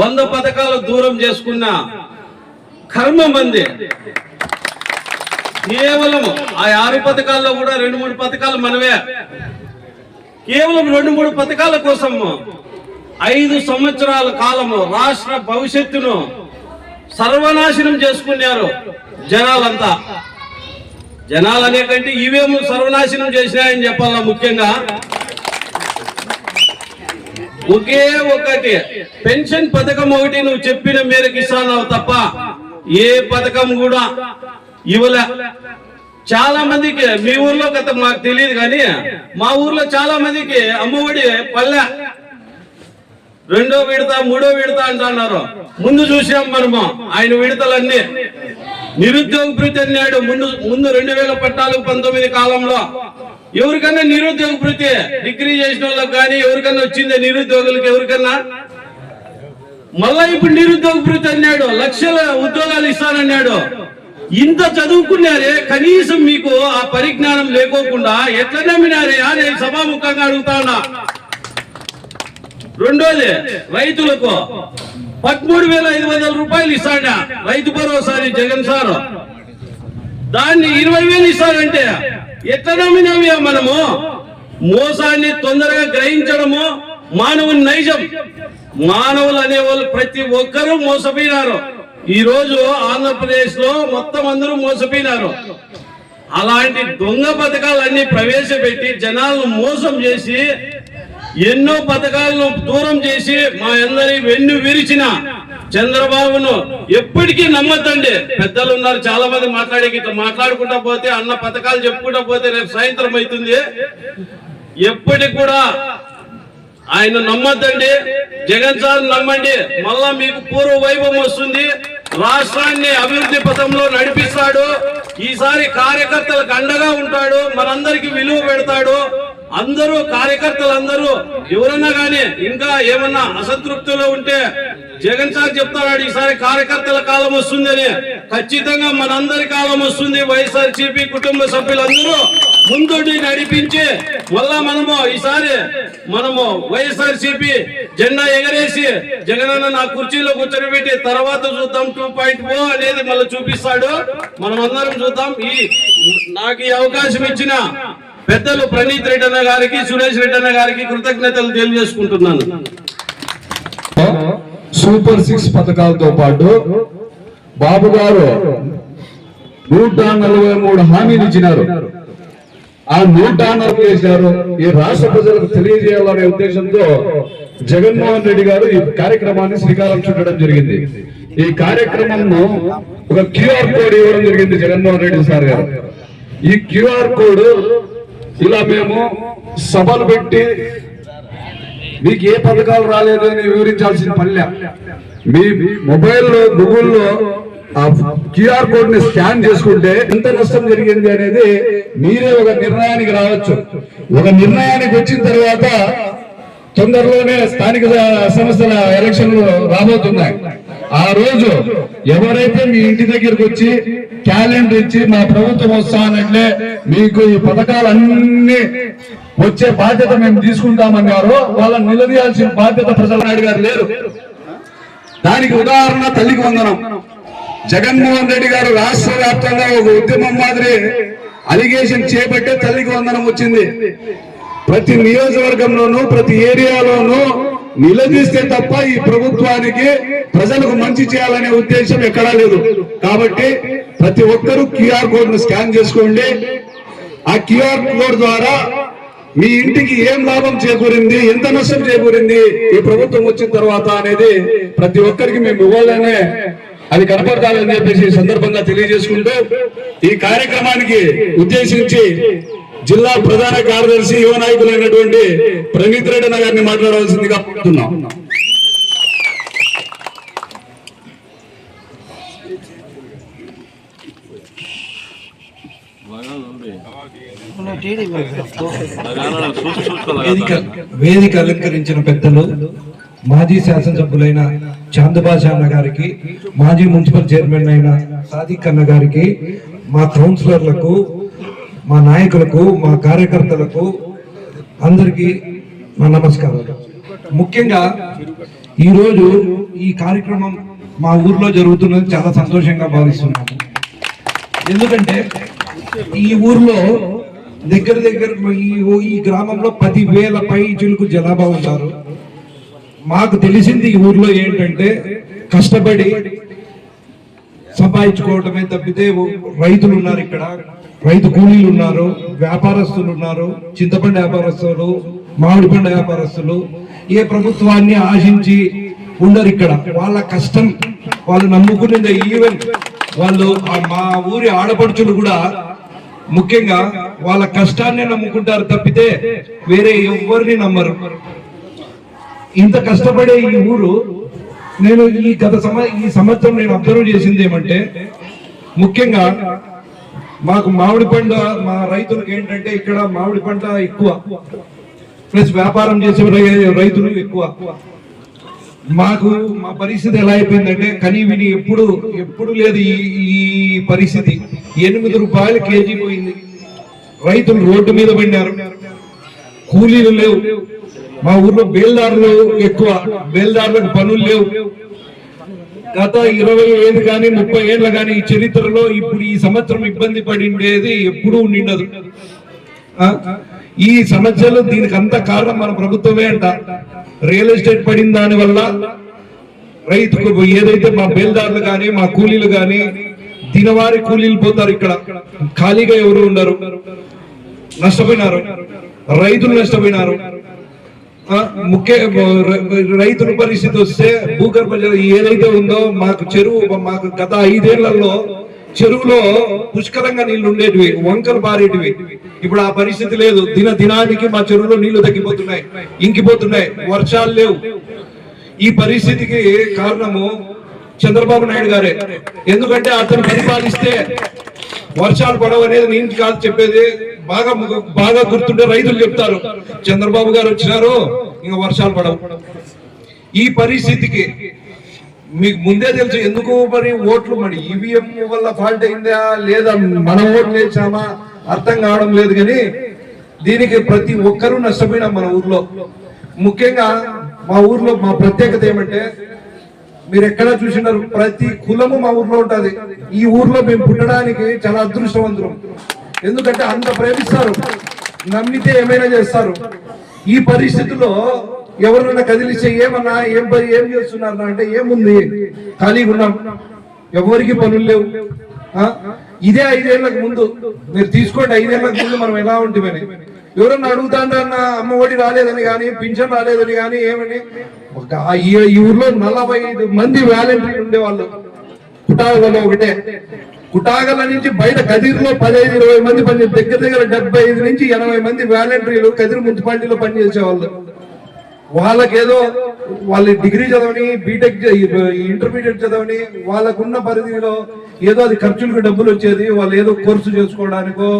100 పథకాలు దూరం చేసుకున్న కర్మ మంది. కేవలం ఆ 6 పథకాల్లో కూడా 2-3 పథకాలు మనవే. కేవలం 2-3 పథకాల కోసం 5 సంవత్సరాల కాలము రాష్ట్ర భవిష్యత్తును సర్వనాశనం చేసుకున్నారు జనాలంతా. జనాలు అనేకంటే ఇవేమో సర్వనాశనం చేసినాయని చెప్పాలా. ముఖ్యంగా ఒకే ఒకటి పెన్షన్ పథకం ఒకటి నువ్వు చెప్పిన మేరకు ఇస్తాను తప్ప ఏ పథకం కూడా ఇవ్వలే. చాలా మందికి మీ ఊర్లో గత మాకు తెలియదు కానీ మా ఊర్లో చాలా మందికి అమ్మఒడి పల్లె 2వ విడత 3వ విడత అంటున్నారు. ముందు చూసాం మనము ఆయన విడతలన్నీ. నిరుద్యోగ భృతి అన్నాడు ముందు 2014-19 కాలంలో. ఎవరికన్నా నిరుద్యోగ భృతి డిగ్రీ చేసిన వాళ్ళకి కానీ ఎవరికన్నా వచ్చిందే నిరుద్యోగులకి ఎవరికన్నా? మళ్ళా ఇప్పుడు నిరుద్యోగ భృతి అన్నాడు, లక్షల ఉద్యోగాలు ఇస్తానన్నాడు. ఇంత చదువుకున్నారే, కనీసం మీకు ఆ పరిజ్ఞానం లేకోకుండా ఎట్లా నమ్మినారే అని సభాముఖంగా అడుగుతా ఉన్నా. రెండోది రైతులకు 13,500 రూపాయలు ఇస్తాడా రైతు భరోసా జగన్ సార్. దాన్ని 20,000 ఇస్తారంటే ఎట్లా నమ్మినామే మనము? మోసాన్ని తొందరగా గ్రహించడము మానవుని నైజం. మానవులు అనేవాళ్ళు ప్రతి ఒక్కరూ మోసపోయినారు. ఈ రోజు ఆంధ్రప్రదేశ్ లో మొత్తం అందరూ మోసపోయినారు. అలాంటి దొంగ పథకాలన్నీ ప్రవేశపెట్టి జనాలను మోసం చేసి ఎన్నో పథకాలను దూరం చేసి మా అందరి వెన్ను విరిచిన చంద్రబాబును ఎప్పటికీ నమ్మద్దండి. పెద్దలు ఉన్నారు చాలా మంది మాట్లాడుకుంటా పోతే అన్న పథకాలు చెప్పుకుంటా పోతే రేపు సాయంత్రం అవుతుంది. ఎప్పటికి కూడా ఆయన నమ్మద్దండి. జగన్ సార్ నమ్మండి. మళ్ళా మీకు పూర్వ వైభవం వస్తుంది. రాష్ట్రాన్ని అభివృద్ధి పథంలో నడిపిస్తాడు. ఈసారి కార్యకర్తలకు అండగా ఉంటాడు. మనందరికి విలువ పెడతాడు. అందరూ కార్యకర్తలందరూ ఎవరన్నా కానీ ఇంకా ఏమన్నా అసంతృప్తిలో ఉంటే జగన్ సార్ చెప్తాడు ఈసారి కార్యకర్తల కాలం వస్తుందని. ఖచ్చితంగా మనందరి కాలం వస్తుంది. వైఎస్ఆర్సీపీ కుటుంబ సభ్యులందరూ ముందుండి నడిపించి మళ్ళా ఈసారి మనము వైఎస్ఆర్సీపీ జెండా ఎగరేసి జగనన్న నా కుర్చీలో కూర్చొని తర్వాత చూద్దాం 2.0 అనేది మళ్ళీ చూపిస్తాడు. మనం అందరం చూద్దాం. నాకు ఈ అవకాశం ఇచ్చిన పెద్దలు ప్రణీత్ రెడ్డి అన్న గారికి, సురేష్ రెడ్డి అన్న గారికి కృతజ్ఞతలు తెలియజేసుకుంటున్నాను. సూపర్ 6 పథకాలతో పాటు బాబు గారు 143 హామీలు ఇచ్చినారు. ఆ 140 చేశారు. ఈ రాష్ట్ర ప్రజలకు తెలియజేయాలనే ఉద్దేశంతో జగన్మోహన్ రెడ్డి గారు ఈ కార్యక్రమాన్ని శ్రీకారం చుట్టడం జరిగింది. ఈ కార్యక్రమంలో ఒక క్యూఆర్ కోడ్ ఇవ్వడం జరిగింది జగన్మోహన్ రెడ్డి సార్ గారు. ఈ క్యూఆర్ కోడ్ ఇలా మేము సభలు పెట్టి మీకు ఏ పథకాలు రాలేదు అని వివరించాల్సిన పనిలే. మీ మొబైల్లో గూగుల్లో ఆ క్యూఆర్ కోడ్ ని స్కాన్ చేసుకుంటే ఎంత నష్టం జరిగింది అనేది మీరే ఒక నిర్ణయానికి రావచ్చు. ఒక నిర్ణయానికి వచ్చిన తర్వాత తొందరలోనే స్థానిక సంస్థల ఎలక్షన్లు రాబోతున్నాయి. ఆ రోజు ఎవరైతే మీ ఇంటి దగ్గరకు వచ్చి క్యాలెండర్ ఇచ్చి మా ప్రభుత్వం వస్తానంటే మీకు ఈ పథకాలన్నీ వచ్చే బాధ్యత మేము తీసుకుంటామన్నారో వాళ్ళని నిలదీయాల్సిన బాధ్యత ప్రజలనాయుడు గారు లేరు. దానికి ఉదాహరణ తల్లికి వందనం. జగన్మోహన్ రెడ్డి గారు రాష్ట్ర వ్యాప్తంగా ఒక ఉద్యమం మాదిరి అలిగేషన్ చేపట్టే తల్లికి వందనం వచ్చింది. ప్రతి నియోజకవర్గంలోనూ ప్రతి ఏరియాలోనూ నిలదీస్తే తప్ప ఈ ప్రభుత్వానికి ప్రజలకు మంచి చేయాలనే ఉద్దేశం ఎక్కడా లేదు. కాబట్టి ప్రతి ఒక్కరూ క్యూఆర్ కోడ్ ను స్కాన్ చేసుకోండి. ఆ క్యూఆర్ కోడ్ ద్వారా మీ ఇంటికి ఏం లాభం చేకూరింది, ఎంత నష్టం చేకూరింది ఈ ప్రభుత్వం వచ్చిన తర్వాత అనేది ప్రతి ఒక్కరికి మేము ఇవ్వాలనే అది కనపడతాలని చెప్పేసి ఈ సందర్భంగా తెలియజేసుకుంటూ ఈ కార్యక్రమానికి ఉద్దేశించి జిల్లా ప్రధాన కార్యదర్శి యువ నాయకులైనటువంటి ప్రణీత్ రెడ్డి గారిని మాట్లాడవలసిందిగా కోరుతున్నాం. వేదిక అలంకరించిన పెద్దలు మాజీ శాసనసభ్యులైన చాందబాషా అన్న గారికి, మాజీ మున్సిపల్ చైర్మన్ అయిన సాదిక్ అన్న గారికి, మా కౌన్సిలర్లకు, మా నాయకులకు, మా కార్యకర్తలకు అందరికీ నా నమస్కారాలు. ముఖ్యంగా ఈరోజు ఈ కార్యక్రమం మా ఊర్లో జరుగుతున్నది చాలా సంతోషంగా భావిస్తున్నాము. ఎందుకంటే ఈ ఊర్లో దగ్గర ఈ గ్రామంలో 10,000 పై చిలుకు జనాభా ఉన్నారు. మాకు తెలిసింది ఈ ఊర్లో ఏంటంటే కష్టపడి సంపాదించుకోవటమే తప్పితే రైతులు ఉన్నారు, ఇక్కడ రైతు కూలీలు ఉన్నారు, వ్యాపారస్తులు ఉన్నారు, చింతపండు వ్యాపారస్తులు, మామిడి పండు వ్యాపారస్తులు ఏ ప్రభుత్వాన్ని ఆశించి ఉండరు. ఇక్కడ వాళ్ళ కష్టం వాళ్ళు నమ్ముకునేది. ఈవెన్ వాళ్ళు మా ఊరి ఆడపడుచులు కూడా ముఖ్యంగా వాళ్ళ కష్టాన్ని నమ్ముకుంటారు తప్పితే వేరే ఎవరిని నమ్మరు. ఇంత కష్టపడే ఈ ఊరు నేను ఈ సంవత్సరం నేను అబ్జర్వ్ చేసింది ఏమంటే ముఖ్యంగా మాకు మామిడి పంట, మా రైతులకు ఏంటంటే ఇక్కడ మామిడి పంట ఎక్కువ, ప్లస్ వ్యాపారం చేసే రైతులు ఎక్కువ. మాకు మా పరిస్థితి ఎలా అయిపోయిందంటే కనీ విని ఎప్పుడు లేదు ఈ పరిస్థితి. 8 రూపాయలు కేజీ పోయింది. రైతులు రోడ్డు మీద పడినారు, కూలీలు లేవు. మా ఊర్లో బేల్దారులు ఎక్కువ, బేల్దారులకు పనులు లేవు. గత 20 ఏళ్ళు కానీ 30 ఏళ్ళ కానీ ఈ చరిత్రలో ఇప్పుడు ఈ సంవత్సరం ఇబ్బంది పడిండేది ఎప్పుడూ నిండదు. ఈ సమస్యలు దీనికి అంత కారణం మన ప్రభుత్వమే అంట. రియల్ ఎస్టేట్ పడిన దాని వల్ల రైతుకు ఏదైతే మా బేల్దారులు కానీ మా కూలీలు కానీ దినవారి కూలీలు పోతారు, ఇక్కడ ఖాళీగా ఎవరు ఉండరు, నష్టపోయినారు, రైతులు నష్టపోయినారు. ముఖ్య రైతుల పరిస్థితి వస్తే భూగర్భ జలం ఏదైతే ఉందో మాకు చెరువు, మాకు గత 5 ఏళ్లలో చెరువులో పుష్కలంగా నీళ్లు ఉండేటివి, వంకలు పారేటివి. ఇప్పుడు ఆ పరిస్థితి లేదు. దినానికి మా చెరువులో నీళ్లు తగ్గిపోతున్నాయి, ఇంకిపోతున్నాయి, వర్షాలు లేవు. ఈ పరిస్థితికి కారణము చంద్రబాబు నాయుడు గారే. ఎందుకంటే అతను పరిపాలిస్తే వర్షాలు పడవు అనేది నేను కాదు చెప్పేది, బాగా గుర్తుంటే రైతులు చెప్తారు, చంద్రబాబు గారు వచ్చినారు ఇంకా వర్షాలు పడవు. ఈ పరిస్థితికి మీకు ముందే తెలుసు. ఎందుకు మరి ఓట్లు మరి ఈవీఎం వల్ల ఫాల్ట్ అయిందా లేదా మనం ఓట్లు వేసామా అర్థం కావడం లేదు. కానీ దీనికి ప్రతి ఒక్కరూ నష్టపోయినాం మన ఊర్లో. ముఖ్యంగా మా ఊర్లో మా ప్రత్యేకత ఏమంటే మీరు ఎక్కడ చూసినారు, ప్రతి కులము మా ఊర్లో ఉంటది. ఈ ఊర్లో మేము పుట్టడానికి చాలా అదృష్టవంతులం. ఎందుకంటే అంత ప్రేమిస్తారు, నమ్మితే ఏమైనా చేస్తారు. ఈ పరిస్థితుల్లో ఎవరినైనా కదిలిస్తే ఏమన్నా ఏం చేస్తున్నారు అంటే ఏముంది, ఖాళీగా ఉన్నాం, ఎవరికి పనులు లేవు. ఇదే 5 ఏళ్లకు ముందు మీరు తీసుకోండి, 5 ఏళ్లకు ముందు మనం ఎలా ఉంటుందని. ఎవరన్నా అడుగుతాండ్రన్న అమ్మ ఒడి రాలేదని కానీ, పింఛన్ రాలేదని కానీ, ఏమని ఈ ఊర్లో 45 మంది వాలంటీర్లు ఉండేవాళ్ళు. కుటాగలో ఒకటే, కుటాగల నుంచి బయట కదిరిలో 15-20 మంది పనిచేసి దగ్గర 75 నుంచి 80 మంది వాలంటీర్లు కదిరి మున్సిపాలిటీలో పనిచేసేవాళ్ళు. వాళ్ళకేదో వాళ్ళు డిగ్రీ చదవని, బీటెక్ ఇంటర్మీడియట్ చదవని, వాళ్ళకున్న పరిధిలో ఏదో అది ఖర్చులకు డబ్బులు వచ్చేది, వాళ్ళు ఏదో కోర్సు చేసుకోవడానికో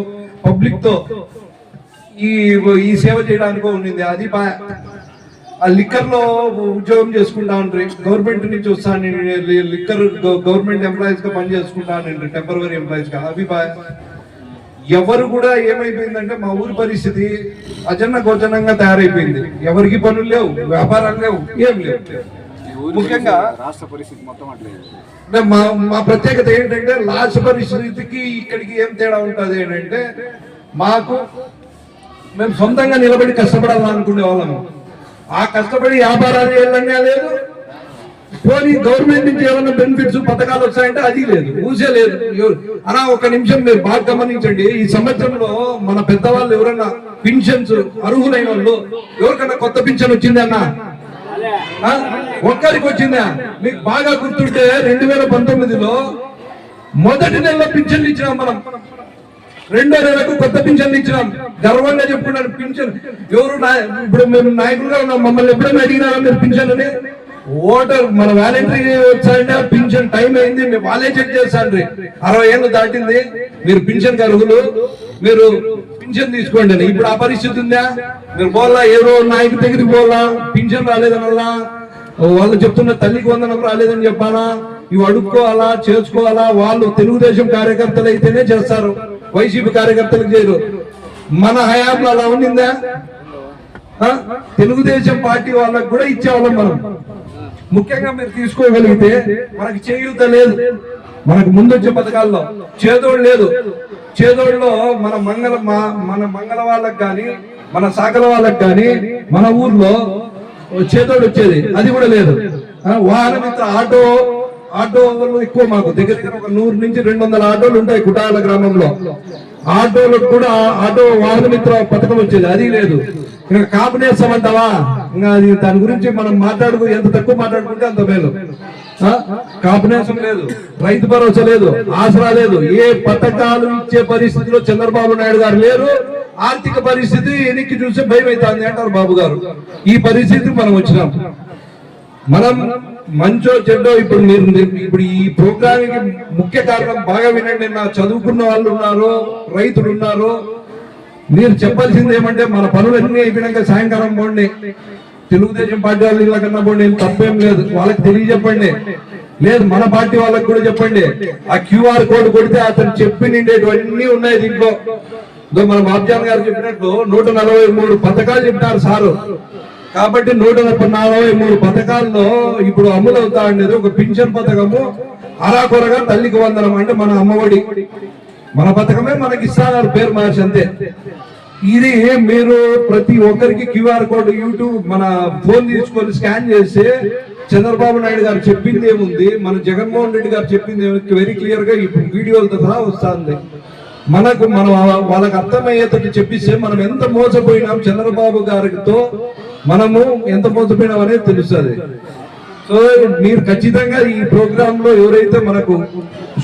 పబ్లిక్ తో ఈ సేవ చేయడానికో ఉండింది. అది ఆ లిక్కర్ లో ఉద్యోగం చేసుకుంటా ఉండ్రి, గవర్నమెంట్ నుంచి వస్తాను లిక్కర్ గవర్నమెంట్ ఎంప్లాయీస్ గా పని చేసుకుంటా ఉండ్రి, టెంపరరీ ఎంప్లాయీస్ గా. అవి ఎవరు కూడా ఏమైపోయిందంటే మా ఊరి పరిస్థితి అజన్న గోచనంగా తయారైపోయింది. ఎవరికి పనులు లేవు, వ్యాపారాలు లేవు, ఏం లేవు. ముఖ్యంగా రాష్ట్ర పరిస్థితి మొత్తం అట్లేదు. మా ప్రత్యేకత ఏంటంటే రాష్ట్ర పరిస్థితికి ఇక్కడికి ఏం తేడా ఉంటుంది ఏంటంటే, మేము సొంతంగా నిలబడి కష్టపడాలనుకునే వాళ్ళము. ఆ కష్టపడి వ్యాపారాలు చేయాలనే లేదు, పోనీ గవర్నమెంట్ నుంచి ఏమైనా బెనిఫిట్స్ పథకాలు వచ్చాయంటే అది లేదు, ఊసే లేదు. అలా ఒక నిమిషం మీరు బాగా గమనించండి. ఈ సంవత్సరంలో మన పెద్దవాళ్ళు ఎవరైనా పింఛన్స్ అర్హులైన వాళ్ళు ఎవరికైనా కొత్త పింఛన్ వచ్చింది అన్న? ఒక్కరికి వచ్చిందా? మీకు బాగా గుర్తుంటే 2019లో మొదటి నెలలో పింఛన్లు ఇచ్చినాం మనం, 2వ నెలకు కొత్త పింఛన్లు ఇచ్చినాం. గర్వంగా చెప్పుకున్నాను పింఛన్. ఎవరు ఇప్పుడు మేము నాయకులుగా ఉన్నాం, మమ్మల్ని ఎప్పుడైనా అడిగినారా మీరు పింఛన్ అని? ఓటర్ మన వాలంటరీ వచ్చాయంటే పింఛన్ టైం అయింది, మేము వాళ్ళే చెక్ చేస్తాండ్రి, 60 ఏళ్ళు దాటింది, మీరు పింఛన్ అర్హులు, మీరు పింఛన్ తీసుకోండి అని. ఇప్పుడు ఆ పరిస్థితి ఉందా? మీరు పోలా, ఎవరో నాయకుడి దగ్గరికి పోలా, పింఛన్ రాలేదనల్లా, వాళ్ళు చెప్తున్న తల్లికి వందనం రాలేదని చెప్పాలా, ఇవి అడుక్కోవాలా, చేసుకోవాలా. వాళ్ళు తెలుగుదేశం కార్యకర్తలు అయితేనే చేస్తారు, వైసీపీ కార్యకర్తలకు చేయరు. మన హయాంలో అలా ఉండిందా? తెలుగుదేశం పార్టీ వాళ్ళకు కూడా ఇచ్చేవాళ్ళం మనం. ముఖ్యంగా మీరు తీసుకోగలిగితే మనకి చేయూత లేదు, మనకు ముందొచ్చే పథకాల్లో చేదోడు లేదు. చేదోడులో మన మంగళ వాళ్ళకి కానీ, మన శాఖల వాళ్ళకి కానీ మన ఊర్లో చేదోడు వచ్చేది, అది కూడా లేదు. వాహన మిత్ర ఆటోలు ఎక్కువ, మాకు దగ్గర ఒక 100 నుంచి 200 ఆటోలు ఉంటాయి కుటాల గ్రామంలో. ఆటోలకు కూడా ఆటో వాహన మిత్ర పథకం వచ్చేది, అది లేదు. ఇంకా కాపునేస్తాం అంటావా? ఇంకా అది దాని గురించి మనం ఎంత తక్కువ మాట్లాడుకుంటే అంత మేలు. కాపునేసం లేదు, రైతు భరోసా లేదు, ఆసరా లేదు, ఏ పథకాలు ఇచ్చే పరిస్థితిలో చంద్రబాబు నాయుడు గారు లేరు. ఆర్థిక పరిస్థితి ఎన్నిక చూస్తే భయం అవుతుంది అంటారు బాబు గారు. ఈ పరిస్థితికి మనం వచ్చినాం. మనం మంచో చెడ్డో ఇప్పుడు ఈ ప్రోగ్రామింగ్ ముఖ్య కారణం బాగా వినండి. నా చదువుకున్న వాళ్ళు ఉన్నారు, రైతులు ఉన్నారు. మీరు చెప్పాల్సింది ఏమంటే, మన పనులన్నీ అయిపోయినాక సాయంకాలం పోండి, తెలుగుదేశం పార్టీ వాళ్ళు ఇలా కన్నా పోండి, తప్పేం లేదు, వాళ్ళకి తెలియజెప్పండి. లేదు మన పార్టీ వాళ్ళకి కూడా చెప్పండి. ఆ QR కోడ్ కొడితే అతను చెప్పి నిండేటివన్నీ ఉన్నాయి దీంట్లో. మన బాబ్జాన్ గారు చెప్పినట్లు 143 పథకాలు చెప్పినారు సారు. కాబట్టి 143 పథకాల్లో ఇప్పుడు అమలు అవుతా ఉండేది ఒక పింఛన్ పథకము, అరాకొరగా తల్లికి వందనం, అంటే మన అమ్మఒడి, మన పథకమే మనకి ఇస్తున్నారు, పేరు మార్చి అంతే. ఇది మీరు ప్రతి ఒక్కరికి QR కోడ్ యూట్యూబ్ మన ఫోన్ తీసుకొని స్కాన్ చేస్తే చంద్రబాబు నాయుడు గారు చెప్పింది ఏముంది, మన జగన్మోహన్ రెడ్డి గారు చెప్పింది వెరీ క్లియర్ గా ఇప్పుడు వీడియోలతో సహా వస్తుంది. మనం వాళ్ళకి అర్థమయ్యేటట్టు చెప్పిస్తే మనం ఎంత మోసపోయినాం చంద్రబాబు గారితో, మనము ఎంత మోసపోయినాం అనేది తెలుస్తుంది. సో మీరు ఖచ్చితంగా ఈ ప్రోగ్రామ్ లో ఎవరైతే మనకు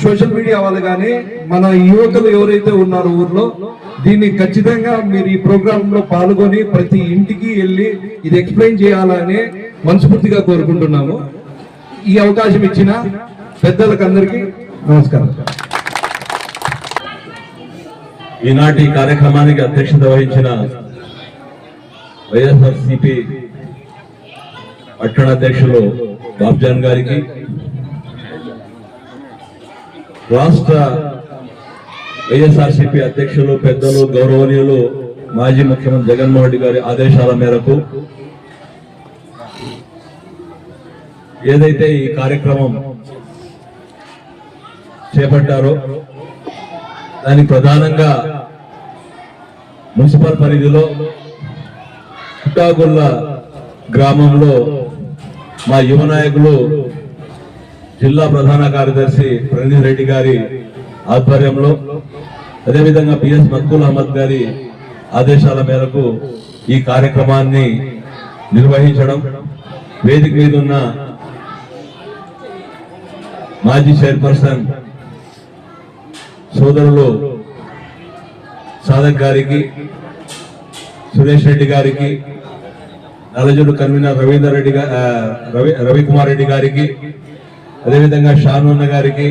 సోషల్ మీడియా వాళ్ళు కానీ మన యువకులు ఎవరైతే ఉన్నారో ఊర్లో, దీన్ని ఖచ్చితంగా మీరు ఈ ప్రోగ్రామ్ లో పాల్గొని ప్రతి ఇంటికి వెళ్ళి ఇది ఎక్స్ప్లెయిన్ చేయాలని మనస్ఫూర్తిగా కోరుకుంటున్నాము. ఈ అవకాశం ఇచ్చిన పెద్దలకు అందరికీ నమస్కారం. ఈనాటి కార్యక్రమానికి అధ్యక్షత వహించిన వైఎస్ఆర్సీపీ పట్టణ అధ్యక్షులు బాబ్జాన్ గారికి, రాష్ట్ర వైఎస్ఆర్సీపీ అధ్యక్షులు పెద్దలు గౌరవనీయులు మాజీ ముఖ్యమంత్రి జగన్మోహన్ రెడ్డి గారి ఆదేశాల మేరకు ఏదైతే ఈ కార్యక్రమం చేపట్టారో దానికి ప్రధానంగా మున్సిపల్ పరిధిలో కుట్టాగుళ్ళ గ్రామంలో మా యువ నాయకులు జిల్లా ప్రధాన కార్యదర్శి ప్రణీత్ రెడ్డి గారి ఆధ్వర్యంలో, అదేవిధంగా పిఎస్ మక్బూల్ అహ్మద్ గారి ఆదేశాల మేరకు ఈ కార్యక్రమాన్ని నిర్వహించడం, వేదిక మీద ఉన్న మాజీ చైర్పర్సన్ సోదరులు సాదక్ గారికి, సురేష్ రెడ్డి గారికి, నలజుడు కన్వీనర్ రవికుమార్ రెడ్డి గారికి, అదేవిధంగా షానూన్న గారికి,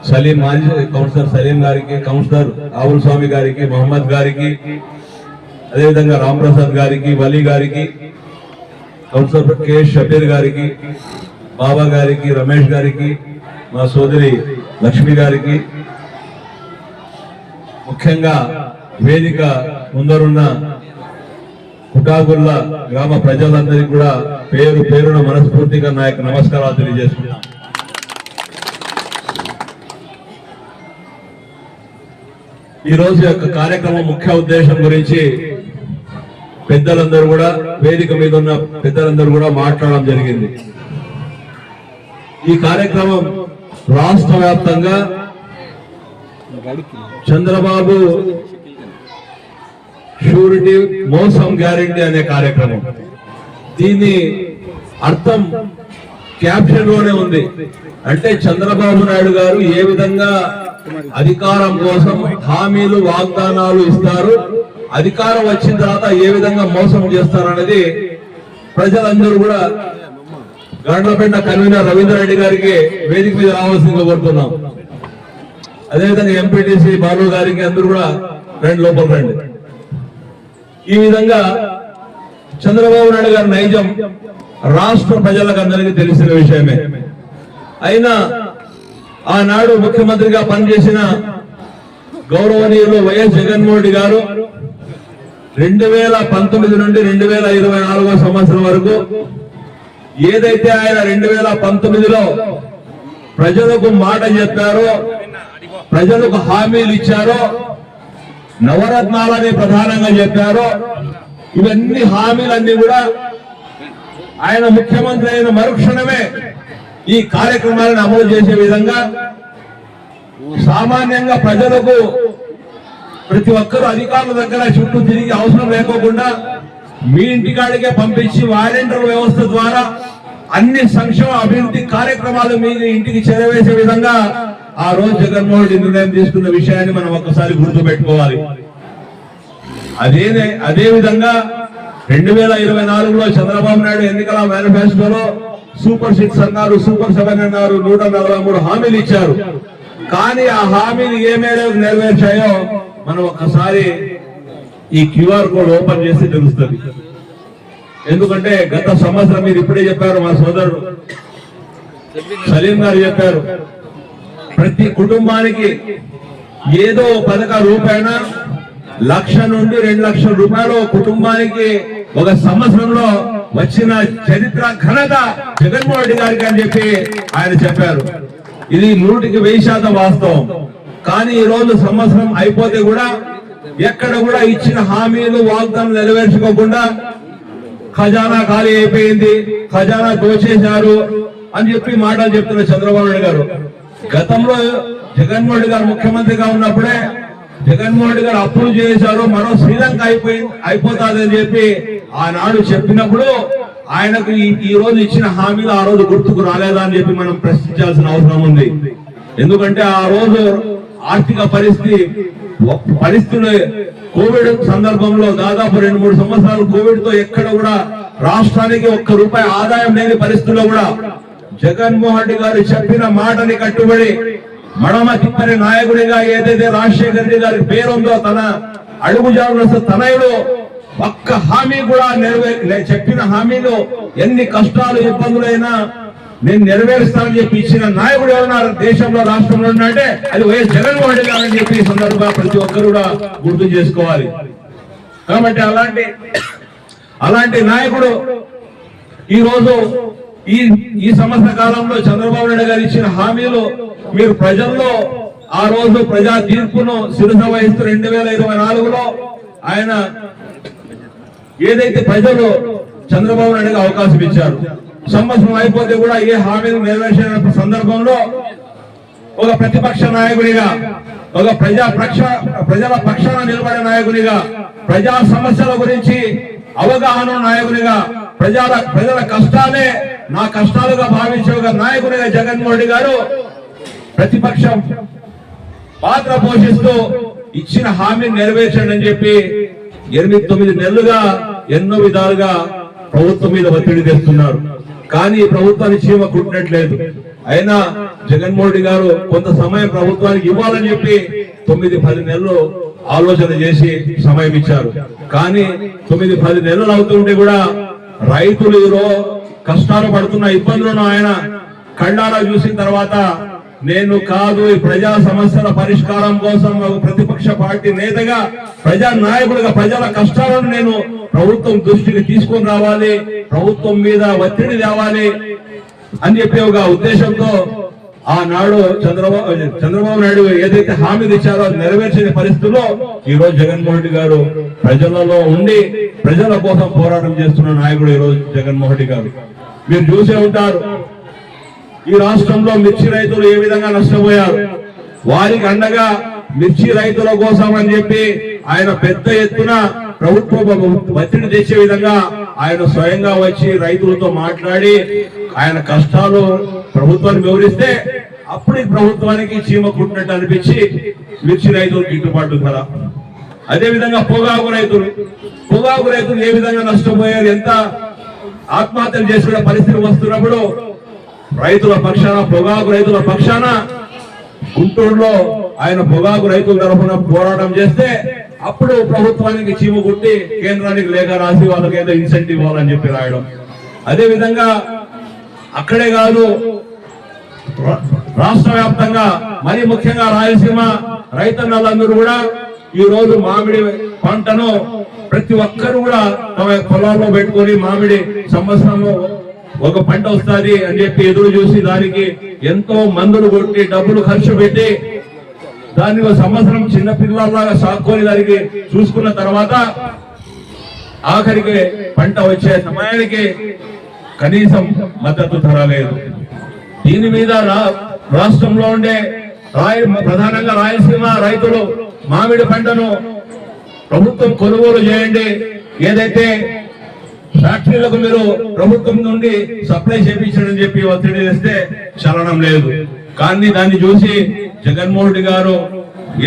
సలీం మాజీ కౌన్సిలర్ సలీం గారికి, కౌన్సిలర్ ఆవుల్ స్వామి గారికి, మహమ్మద్ గారికి, అదేవిధంగా రాంప్రసాద్ గారికి, వలీ గారికి, కౌన్సిలర్ కె షబీర్ గారికి, బాబా గారికి, రమేష్ గారికి, మా సోదరి లక్ష్మి గారికి, ముఖ్యంగా వేదిక ముందరున్న కుటాగుల్ల గ్రామ ప్రజలందరికీ కూడా పేరు పేరున మనస్ఫూర్తిగా నా యొక్క నమస్కారాలు తెలియజేస్తున్నాను. ఈ రోజు యొక్క కార్యక్రమం ముఖ్య ఉద్దేశం గురించి పెద్దలందరూ కూడా, వేదిక మీద ఉన్న పెద్దలందరూ కూడా మాట్లాడడం జరిగింది. ఈ కార్యక్రమం రాష్ట్ర వ్యాప్తంగా చంద్రబాబు షూరిటీ మోసం గ్యారెంటీ అనే కార్యక్రమం. దీని అర్థం క్యాప్షన్ లోనే ఉంది. అంటే చంద్రబాబు నాయుడు గారు ఏ విధంగా అధికారం కోసం హామీలు వాగ్దానాలు ఇస్తారు, అధికారం వచ్చిన తర్వాత ఏ విధంగా మోసం చేస్తారు అనేది ప్రజలందరూ కూడా గండ్లపేట కన్వీనర్ రవీందర్ రెడ్డి గారికి వేదిక మీద రావాల్సిందిగా కోరుతున్నాం. అదేవిధంగా ఎంపీటీసీ బాలు గారికి అందరూ కూడా రండి, లోపల రండి. ఈ విధంగా చంద్రబాబు నాయుడు గారి నైజం రాష్ట్ర ప్రజలకు అందరికీ తెలిసిన విషయమే. అయినా ఆనాడు ముఖ్యమంత్రిగా పనిచేసిన గౌరవనీయులు వైఎస్ జగన్మోహన్ రెడ్డి గారు 2019 నుండి 2024 సంవత్సరం వరకు ఏదైతే ఆయన 2019లో ప్రజలకు మాట చెప్పారో, ప్రజలకు హామీలు ఇచ్చారో, నవరత్నాలని ప్రధానంగా చెప్పారో, ఇవన్నీ హామీలన్నీ కూడా ఆయన ముఖ్యమంత్రి అయిన మరుక్షణమే ఈ కార్యక్రమాలను అమలు చేసే విధంగా సామాన్యంగా ప్రజలకు ప్రతి ఒక్కరూ అధికారుల దగ్గర చుట్టూ తిరిగి అవసరం లేకోకుండా మీ ఇంటికాడికే పంపించి వాలంటీర్ వ్యవస్థ ద్వారా అన్ని సంక్షేమ అభివృద్ధి కార్యక్రమాలు మీ ఇంటికి చేరవేసే విధంగా ఆ రోజు జగన్మోహన్ రెడ్డి నిర్ణయం తీసుకున్న విషయాన్ని మనం ఒక్కసారి గుర్తుపెట్టుకోవాలి. అదే విధంగా 2024లో చంద్రబాబు నాయుడు ఎన్నికల మేనిఫెస్టోలో సూపర్ 6 అన్నారు, సూపర్ 7 అన్నారు, 143 హామీలు ఇచ్చారు. కానీ ఆ హామీలు ఏ మేరకు నెరవేర్చాయో మనం ఒక్కసారి ఈ క్యూఆర్ కోడ్ ఓపెన్ చేసి తెలుస్తుంది. ఎందుకంటే గత సంవత్సరం మీరు ఇప్పుడే చెప్పారు, మా సోదరుడు సలీం గారు చెప్పారు, ప్రతి కుటుంబానికి ఏదో పథక రూపాయన 1,00,000 నుండి 2 లక్షల రూపాయలు కుటుంబానికి ఒక సంవత్సరంలో వచ్చిన చరిత్ర ఘనత జగన్మోహన్ రెడ్డి గారికి అని చెప్పి ఆయన చెప్పారు. ఇది 100% వాస్తవం. కానీ ఈ రోజు సంవత్సరం అయిపోతే కూడా ఎక్కడ కూడా ఇచ్చిన హామీలు వాగ్దానం నెరవేర్చుకోకుండా ఖజానా ఖాళీ అయిపోయింది, ఖజానా దోచేశారు అని చెప్పి మాటలు చెప్తున్న చంద్రబాబు నాయుడు గారు. గతంలో జగన్మోహన్ రెడ్డి గారు ముఖ్యమంత్రిగా ఉన్నప్పుడే జగన్మోహన్ రెడ్డి గారు అప్పులు చేశారు, మరో శ్రీలంక అయిపోతుంది అని చెప్పి ఆనాడు చెప్పినప్పుడు ఆయనకు ఈ రోజు ఇచ్చిన హామీలు ఆ రోజు గుర్తుకు రాలేదా అని చెప్పి మనం ప్రశ్నించాల్సిన అవసరం ఉంది. ఎందుకంటే ఆ రోజు ఆర్థిక పరిస్థితులు కోవిడ్ సందర్భంలో దాదాపు 2-3 సంవత్సరాలు కోవిడ్ తో ఎక్కడ కూడా రాష్ట్రానికి ₹1 ఆదాయం లేని పరిస్థితుల్లో కూడా జగన్మోహన్ రెడ్డి గారు చెప్పిన మాటని కట్టుబడి మడమ తిప్పని నాయకుడిగా ఏదైతే రాజశేఖర రెడ్డి గారి పేరుందో తన అడుగుజాడలు తనయుడు ఒక్క హామీ కూడా చెప్పిన హామీలు ఎన్ని కష్టాలు ఇబ్బందులైనా నేను నెరవేరుస్తానని చెప్పి ఇచ్చిన నాయకుడు ఎవరున్నారు దేశంలో రాష్ట్రంలో ఉన్నట్టే అది వైఎస్ జగన్మోహన్ రెడ్డి గారు అని చెప్పి ఈ సందర్భంగా ప్రతి ఒక్కరు కూడా గుర్తు చేసుకోవాలి. కాబట్టి అలాంటి నాయకుడు ఈ రోజు ఈ సంవత్సర కాలంలో చంద్రబాబు నాయుడు గారు ఇచ్చిన హామీలు మీరు ప్రజల్లో ఆ రోజు ప్రజా తీర్పును శిరస వహిస్తూ 2024లో ఆయన ఏదైతే ప్రజలు చంద్రబాబు నాయుడుకి అవకాశం ఇచ్చారు. సంవత్సరం అయిపోతే కూడా ఏ హామీని నెరవేర్చిన సందర్భంలో ఒక ప్రతిపక్ష నాయకుడిగా, ఒక ప్రజల పక్షాన నిలబడే నాయకునిగా, ప్రజా సమస్యల గురించి అవగాహన నాయకునిగా, ప్రజల కష్టాలే నా కష్టాలుగా భావించే ఒక నాయకునిగా జగన్మోహన్ రెడ్డి గారు ప్రతిపక్ష పాత్ర పోషిస్తూ ఇచ్చిన హామీని నెరవేర్చండి అని చెప్పి 8-9 నెలలుగా ఎన్నో విధాలుగా ప్రభుత్వం మీద ఒత్తిడి తెస్తున్నారు. కానీ ప్రభుత్వాన్ని చీమ కుట్టినట్లేదు. అయినా జగన్మోహన్ రెడ్డి గారు కొంత సమయం ప్రభుత్వానికి ఇవ్వాలని చెప్పి 9-10 నెలలు ఆలోచన చేసి సమయం ఇచ్చారు. కానీ 9-10 నెలలు అవుతుంటే కూడా రైతులు కష్టాలు పడుతున్న ఇబ్బందులను ఆయన కళ్ళారా చూసిన తర్వాత నేను కాదు, ఈ ప్రజా సమస్యల పరిష్కారం కోసం ఒక ప్రతిపక్ష పార్టీ నేతగా, ప్రజా నాయకుడిగా ప్రజల కష్టాలను నేను ప్రభుత్వం దృష్టికి తీసుకొని రావాలి, ప్రభుత్వం మీద ఒత్తిడి తేవాలి అని చెప్పి ఒక ఉద్దేశంతో ఆనాడు చంద్రబాబు నాయుడు ఏదైతే హామీలు ఇచ్చారో అది నెరవేర్చని పరిస్థితుల్లో ఈ రోజు జగన్మోహన్ రెడ్డి గారు ప్రజలలో ఉండి ప్రజల కోసం పోరాటం చేస్తున్న నాయకుడు ఈ రోజు జగన్మోహన్ రెడ్డి గారు. మీరు చూసే ఉంటారు ఈ రాష్ట్రంలో మిర్చి రైతులు ఏ విధంగా నష్టపోయారు. వారికి అండగా మిర్చి రైతుల కోసం అని చెప్పి ఆయన పెద్ద ఎత్తున ప్రభుత్వం ఒత్తిడి తెచ్చే విధంగా ఆయన స్వయంగా వచ్చి రైతులతో మాట్లాడి ఆయన కష్టాలు ప్రభుత్వాన్ని వివరిస్తే అప్పుడు ప్రభుత్వానికి చీమ కుట్టినట్టు అనిపించి మిర్చి రైతులకు గిట్టుబాటు ధర. అదే విధంగా పొగాకు రైతులు ఏ విధంగా నష్టపోయారు, ఎంత ఆత్మహత్యలు చేసుకునే పరిస్థితి వస్తున్నప్పుడు పొగాకు రైతుల పక్షాన గుంటూరులో ఆయన పొగాకు రైతుల తరఫున పోరాటం చేస్తే అప్పుడు ప్రభుత్వానికి చీమ కుట్టి కేంద్రానికి లేఖ రాసి వాళ్ళకి ఏదో ఇన్సెంటివ్ ఇవ్వాలని చెప్పి రాయడం. అదే విధంగా అక్కడే కాదు, రాష్ట్ర వ్యాప్తంగా మరి ముఖ్యంగా రాయలసీమ రైతన్నలందరూ కూడా ఈ రోజు మామిడి పంటను ప్రతి ఒక్కరు కూడా తమ పొలాల్లో పెట్టుకొని మామిడి సంవత్సరంలో ఒక పంట వస్తుంది అని చెప్పి ఎదురు చూసి దానికి ఎంతో మందులు కొట్టి డబ్బులు ఖర్చు పెట్టి దాన్ని ఒక సంవత్సరం చిన్న పిల్లల్లాగా సాక్కొని దానికి చూసుకున్న తర్వాత ఆఖరికి పంట వచ్చే సమయానికి కనీసం మద్దతు ధర లేదు. దీని మీద రాష్ట్రంలో ఉండే ప్రధానంగా రాయలసీమ రైతులు మామిడి పంటను ప్రభుత్వం కొనుగోలు చేయండి, ఏదైతే ఫ్యాక్టరీలకు మీరు ప్రభుత్వం నుండి సప్లై చేయించడని చెప్పి ఒత్తిడి చేస్తే చలనం లేదు. కానీ దాన్ని చూసి జగన్మోహన్ రెడ్డి గారు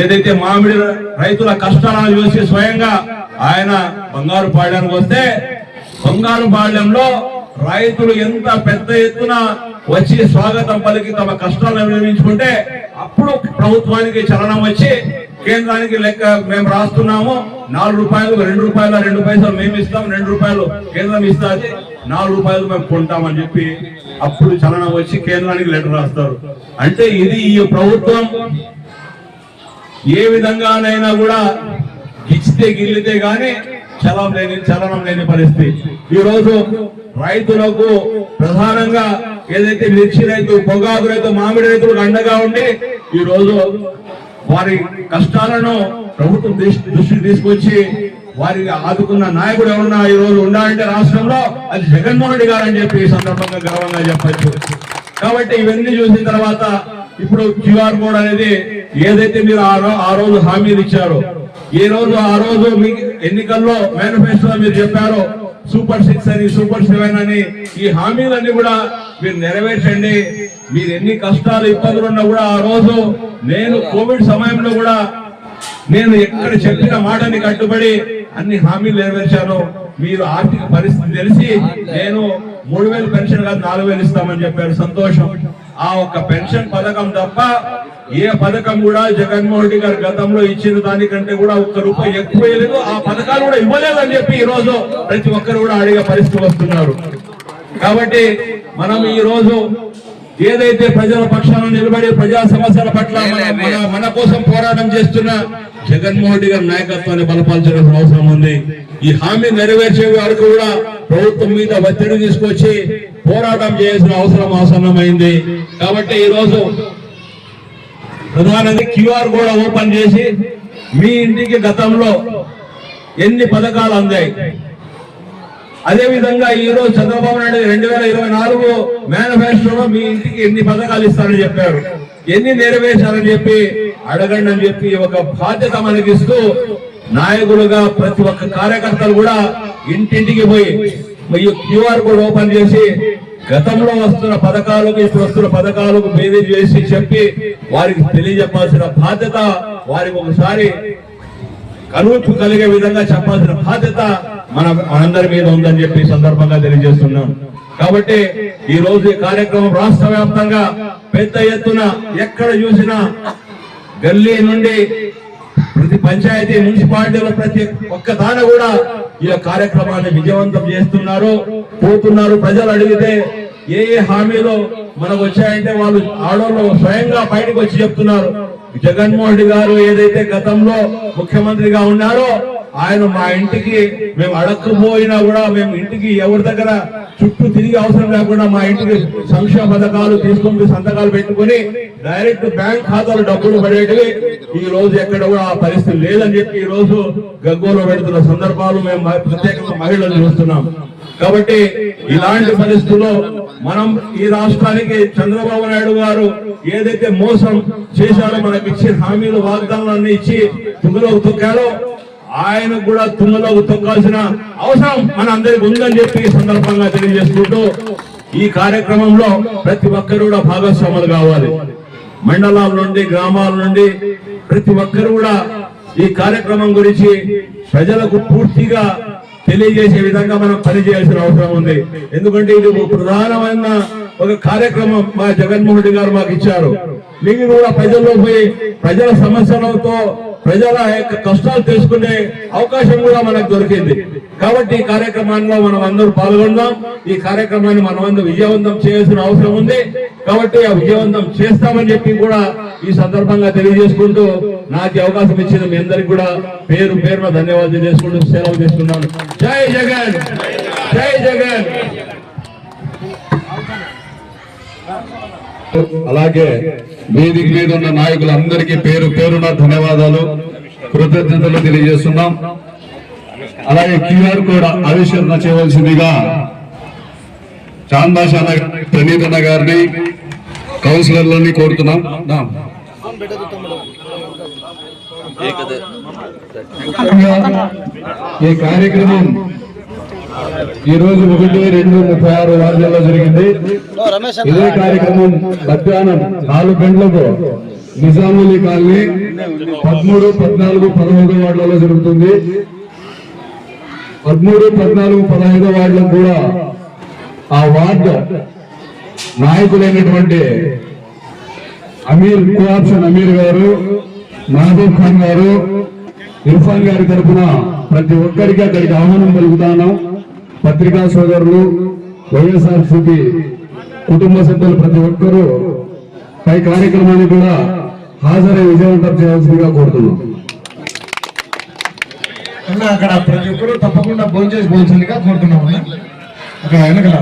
ఏదైతే మామిడి రైతుల కష్టాలను చూసి స్వయంగా ఆయన బంగారుపాళ్యానికి వస్తే బంగారుపాళ్యంలో రైతులు ఎంత పెద్ద ఎత్తున వచ్చి స్వాగతం పలికి తమ కష్టాలను వినియోగించుకుంటే అప్పుడు ప్రభుత్వానికి చలనం వచ్చి కేంద్రానికి లెక్క మేము రాస్తున్నాము, 4 రూపాయలు 2 రూపాయలు 2 పైసలు మేము ఇస్తాం, 2 రూపాయలు కేంద్రం ఇస్తుంది, 4 రూపాయలు మేము కొంటామని చెప్పి అప్పుడు చలనం వచ్చి కేంద్రానికి లెటర్ రాస్తారు. అంటే ఇది ఈ ప్రభుత్వం ఏ విధంగానైనా కూడా గిచ్చితే గిల్లితే గానీ చలనం లేని పరిస్థితి. ఈ రోజు రైతులకు ప్రధానంగా ఏదైతే మిర్చి రైతు, పొగాకు రైతు, మామిడి రైతులకు అండగా ఉండి ఈ రోజు వారి కష్టాలను ప్రభుత్వం దృష్టికి తీసుకొచ్చి వారికి ఆదుకున్న నాయకుడు ఎవరన్నా ఈ రోజు ఉండాలంటే రాష్ట్రంలో అది జగన్మోహన్ రెడ్డి గారు అని చెప్పి ఈ సందర్భంగా గర్వంగా చెప్పచ్చు. కాబట్టి ఇవన్నీ చూసిన తర్వాత ఇప్పుడు క్యూఆర్ కోడ్ అనేది ఏదైతే మీరు ఆ రోజు హామీలు ఇచ్చారో, ఆ రోజు మీ ఎన్నికల్లో మేనిఫెస్టోలో మీరు చెప్పారో సూపర్ 6 అని, సూపర్ 7 అని, ఈ హామీలన్నీ కూడా మీరు నెరవేర్చండి. మీరు ఎన్ని కష్టాలు ఇబ్బందులు ఉన్నా కూడా ఆ రోజు నేను కోవిడ్ సమయంలో కూడా నేను ఎక్కడ చెప్పిన మాటని కట్టుబడి అన్ని హామీలు నెరవేర్చాను. మీరు ఆర్థిక పరిస్థితి తెలిసి నేను 3000 పెన్షన్ కాదు 4000 ఇస్తామని చెప్పారు. సంతోషం. ఆ ఒక్క పెన్షన్ పథకం తప్ప ఏ పథకం కూడా జగన్మోహన్ రెడ్డి గారు గతంలో ఇచ్చిన దానికంటే కూడా 1 రూపాయి ఎక్కువ లేదు. ఆ పథకాలు కూడా ఇవ్వలేదని చెప్పి ఈ రోజు ప్రతి ఒక్కరు కూడా అడిగే పరిస్థితి వస్తున్నారు. కాబట్టి మనం ఈ రోజు ఏదైతే ప్రజల పక్షాన నిలబడి ప్రజా సమస్యల పట్ల మన కోసం పోరాటం చేస్తున్న జగన్మోహన్ రెడ్డి గారి నాయకత్వాన్ని బలపరచాల్సిన అవసరం ఉంది. ఈ హామీ నెరవేర్చే వరకు కూడా ప్రభుత్వం మీద ఒత్తిడి తీసుకొచ్చి పోరాటం చేయాల్సిన అవసరం ఆసన్నమైంది. కాబట్టి ఈ రోజు ప్రధానంగా క్యూఆర్ కూడా ఓపెన్ చేసి మీ ఇంటికి గతంలో ఎన్ని పథకాలు అందాయి, అదే విధంగా ఈ రోజు చంద్రబాబు నాయుడు 2024 మేనిఫెస్టోలో మీ ఇంటికి ఎన్ని పథకాలు ఇస్తారని చెప్పారు, ఎన్ని నెరవేర్చారని చెప్పి అడగండి అని చెప్పి ఒక బాధ్యత మనకిస్తూ నాయకులుగా ప్రతి ఒక్క కార్యకర్తలు కూడా ఇంటింటికి పోయి క్యూఆర్ కోడ్ ఓపెన్ చేసి గతంలో వస్తున్న పథకాలకు ఇప్పుడు వస్తున్న పథకాలకు భేదీ చేసి చెప్పి వారికి తెలియజెప్పాల్సిన బాధ్యత, వారికి ఒకసారి కనువిప్పు కలిగే విధంగా చెప్పాల్సిన బాధ్యత మనందరి మీద ఉందని చెప్పి సందర్భంగా తెలియజేస్తున్నాం. కాబట్టి ఈ రోజు ఈ కార్యక్రమం రాష్ట్ర వ్యాప్తంగా పెద్ద ఎత్తున ఎక్కడ చూసినా గల్లీ నుండి ప్రతి పంచాయతీ మున్సిపాలిటీలో ప్రతి ఒక్క దాన కూడా ఈ కార్యక్రమాన్ని విజయవంతం చేస్తున్నారు, పోతున్నారు. ప్రజలు అడిగితే ఏ హామీలు మనకు వచ్చాయంటే వాళ్ళు ఆడోళ్ళు స్వయంగా బయటకు వచ్చి చెప్తున్నారు. జగన్మోహన్ రెడ్డి గారు ఏదైతే గతంలో ముఖ్యమంత్రిగా ఉన్నారో ఆయన మా ఇంటికి మేము అడగకపోయినా కూడా మేము ఇంటికి ఎవరి దగ్గర చుట్టూ తిరిగి అవసరం లేకుండా మా ఇంటికి సంక్షేమ పథకాలు తీసుకుని సంతకాలు పెట్టుకుని డైరెక్ట్ బ్యాంక్ ఖాతాలో డబ్బులు పడేటివి ఈ రోజు ఎక్కడ కూడా ఆ పరిస్థితి లేదని చెప్పి ఈ రోజు గగ్గోలో పెడుతున్న సందర్భాలు మేము ప్రత్యేకంగా మహిళలు చూస్తున్నాం. కాబట్టి ఇలాంటి పరిస్థితుల్లో మనం ఈ రాష్ట్రానికి చంద్రబాబు నాయుడు గారు ఏదైతే మోసం చేశారో, మనకి ఇచ్చిన హామీలు వాగ్దానాలన్నీ ఇచ్చి తుంగలోకి తొక్కారో ఆయన కూడా తుంగలోకి తొక్కాల్సిన అవసరం మన అందరికి ఉందని చెప్పి సందర్భంగా తెలియజేసుకుంటూ ఈ కార్యక్రమంలో ప్రతి ఒక్కరు కూడా భాగస్వాములు కావాలి. మండలాల నుండి గ్రామాల నుండి ప్రతి ఒక్కరు కూడా ఈ కార్యక్రమం గురించి ప్రజలకు పూర్తిగా తెలియజేసే విధంగా మనం పనిచేయాల్సిన అవసరం ఉంది. ఎందుకంటే ఇది ప్రధానమైన ఒక కార్యక్రమం మా జగన్మోహన్ రెడ్డి గారు మాకు ఇచ్చారు. మీరు కూడా ప్రజల్లో పోయి ప్రజల సమస్యలతో ప్రజల యొక్క కష్టాలు తెలుసుకునే అవకాశం కూడా మనకు దొరికింది. కాబట్టి ఈ కార్యక్రమాల్లో మనం అందరూ పాల్గొందాం. ఈ కార్యక్రమాన్ని మనం అందరూ విజయవంతం చేయాల్సిన అవసరం ఉంది. కాబట్టి ఆ విజయవంతం చేస్తామని చెప్పి కూడా ఈ సందర్భంగా తెలియజేసుకుంటూ నాకు అవకాశం ఇచ్చిన మీ అందరికి కూడా పేరు పేరున ధన్యవాదాలు చేసుకుంటూ సెలవు తీసుకున్నాను. జై జగన్, జై జగన్. అలాగే వేదిక మీద ఉన్న నాయకులందరికీ పేరు పేరున ధన్యవాదాలు, కృతజ్ఞతలు తెలియజేస్తున్నాం. అలాగే క్యూఆర్ కోడ్ ఆవిష్కరణ చేయవలసిందిగా చాందాష్ అన్న, ప్రణీత్ అన్న గారిని, కౌన్సిలర్లని కోరుతున్నాం. ఈ కార్యక్రమం ఈ రోజు 1, 2, 36 వార్డులలో జరిగింది. ఇదే కార్యక్రమం మధ్యాహ్నం 4 గంటలకు నిజాములి కాలనీ 13, 14, 15 వార్డులలో జరుగుతుంది. 13, 14, 15 వార్డులకు కూడా ఆ వార్డు నాయకులైనటువంటి కోఆప్షన్ అమీర్ గారు, మహబూబ్ ఖాన్ గారు, ఇర్ఫాన్ గారి తరఫున ప్రతి ఒక్కరికి అక్కడికి ఆహ్వానం పలుకుతాను. పత్రికా సోదరులు, వైఎస్ఆర్సీపీ కుటుంబ సభ్యులు ప్రతి ఒక్కరూ పై కార్యక్రమాన్ని కూడా హాజరై విజయవంతం చేయాల్సిందిగా కోరుతున్నాం. అక్కడ ప్రతి ఒక్కరూ తప్పకుండా భోంచేసి పోవాల్సిందిగా కోరుతున్నాం. అక్కడ వెనకాల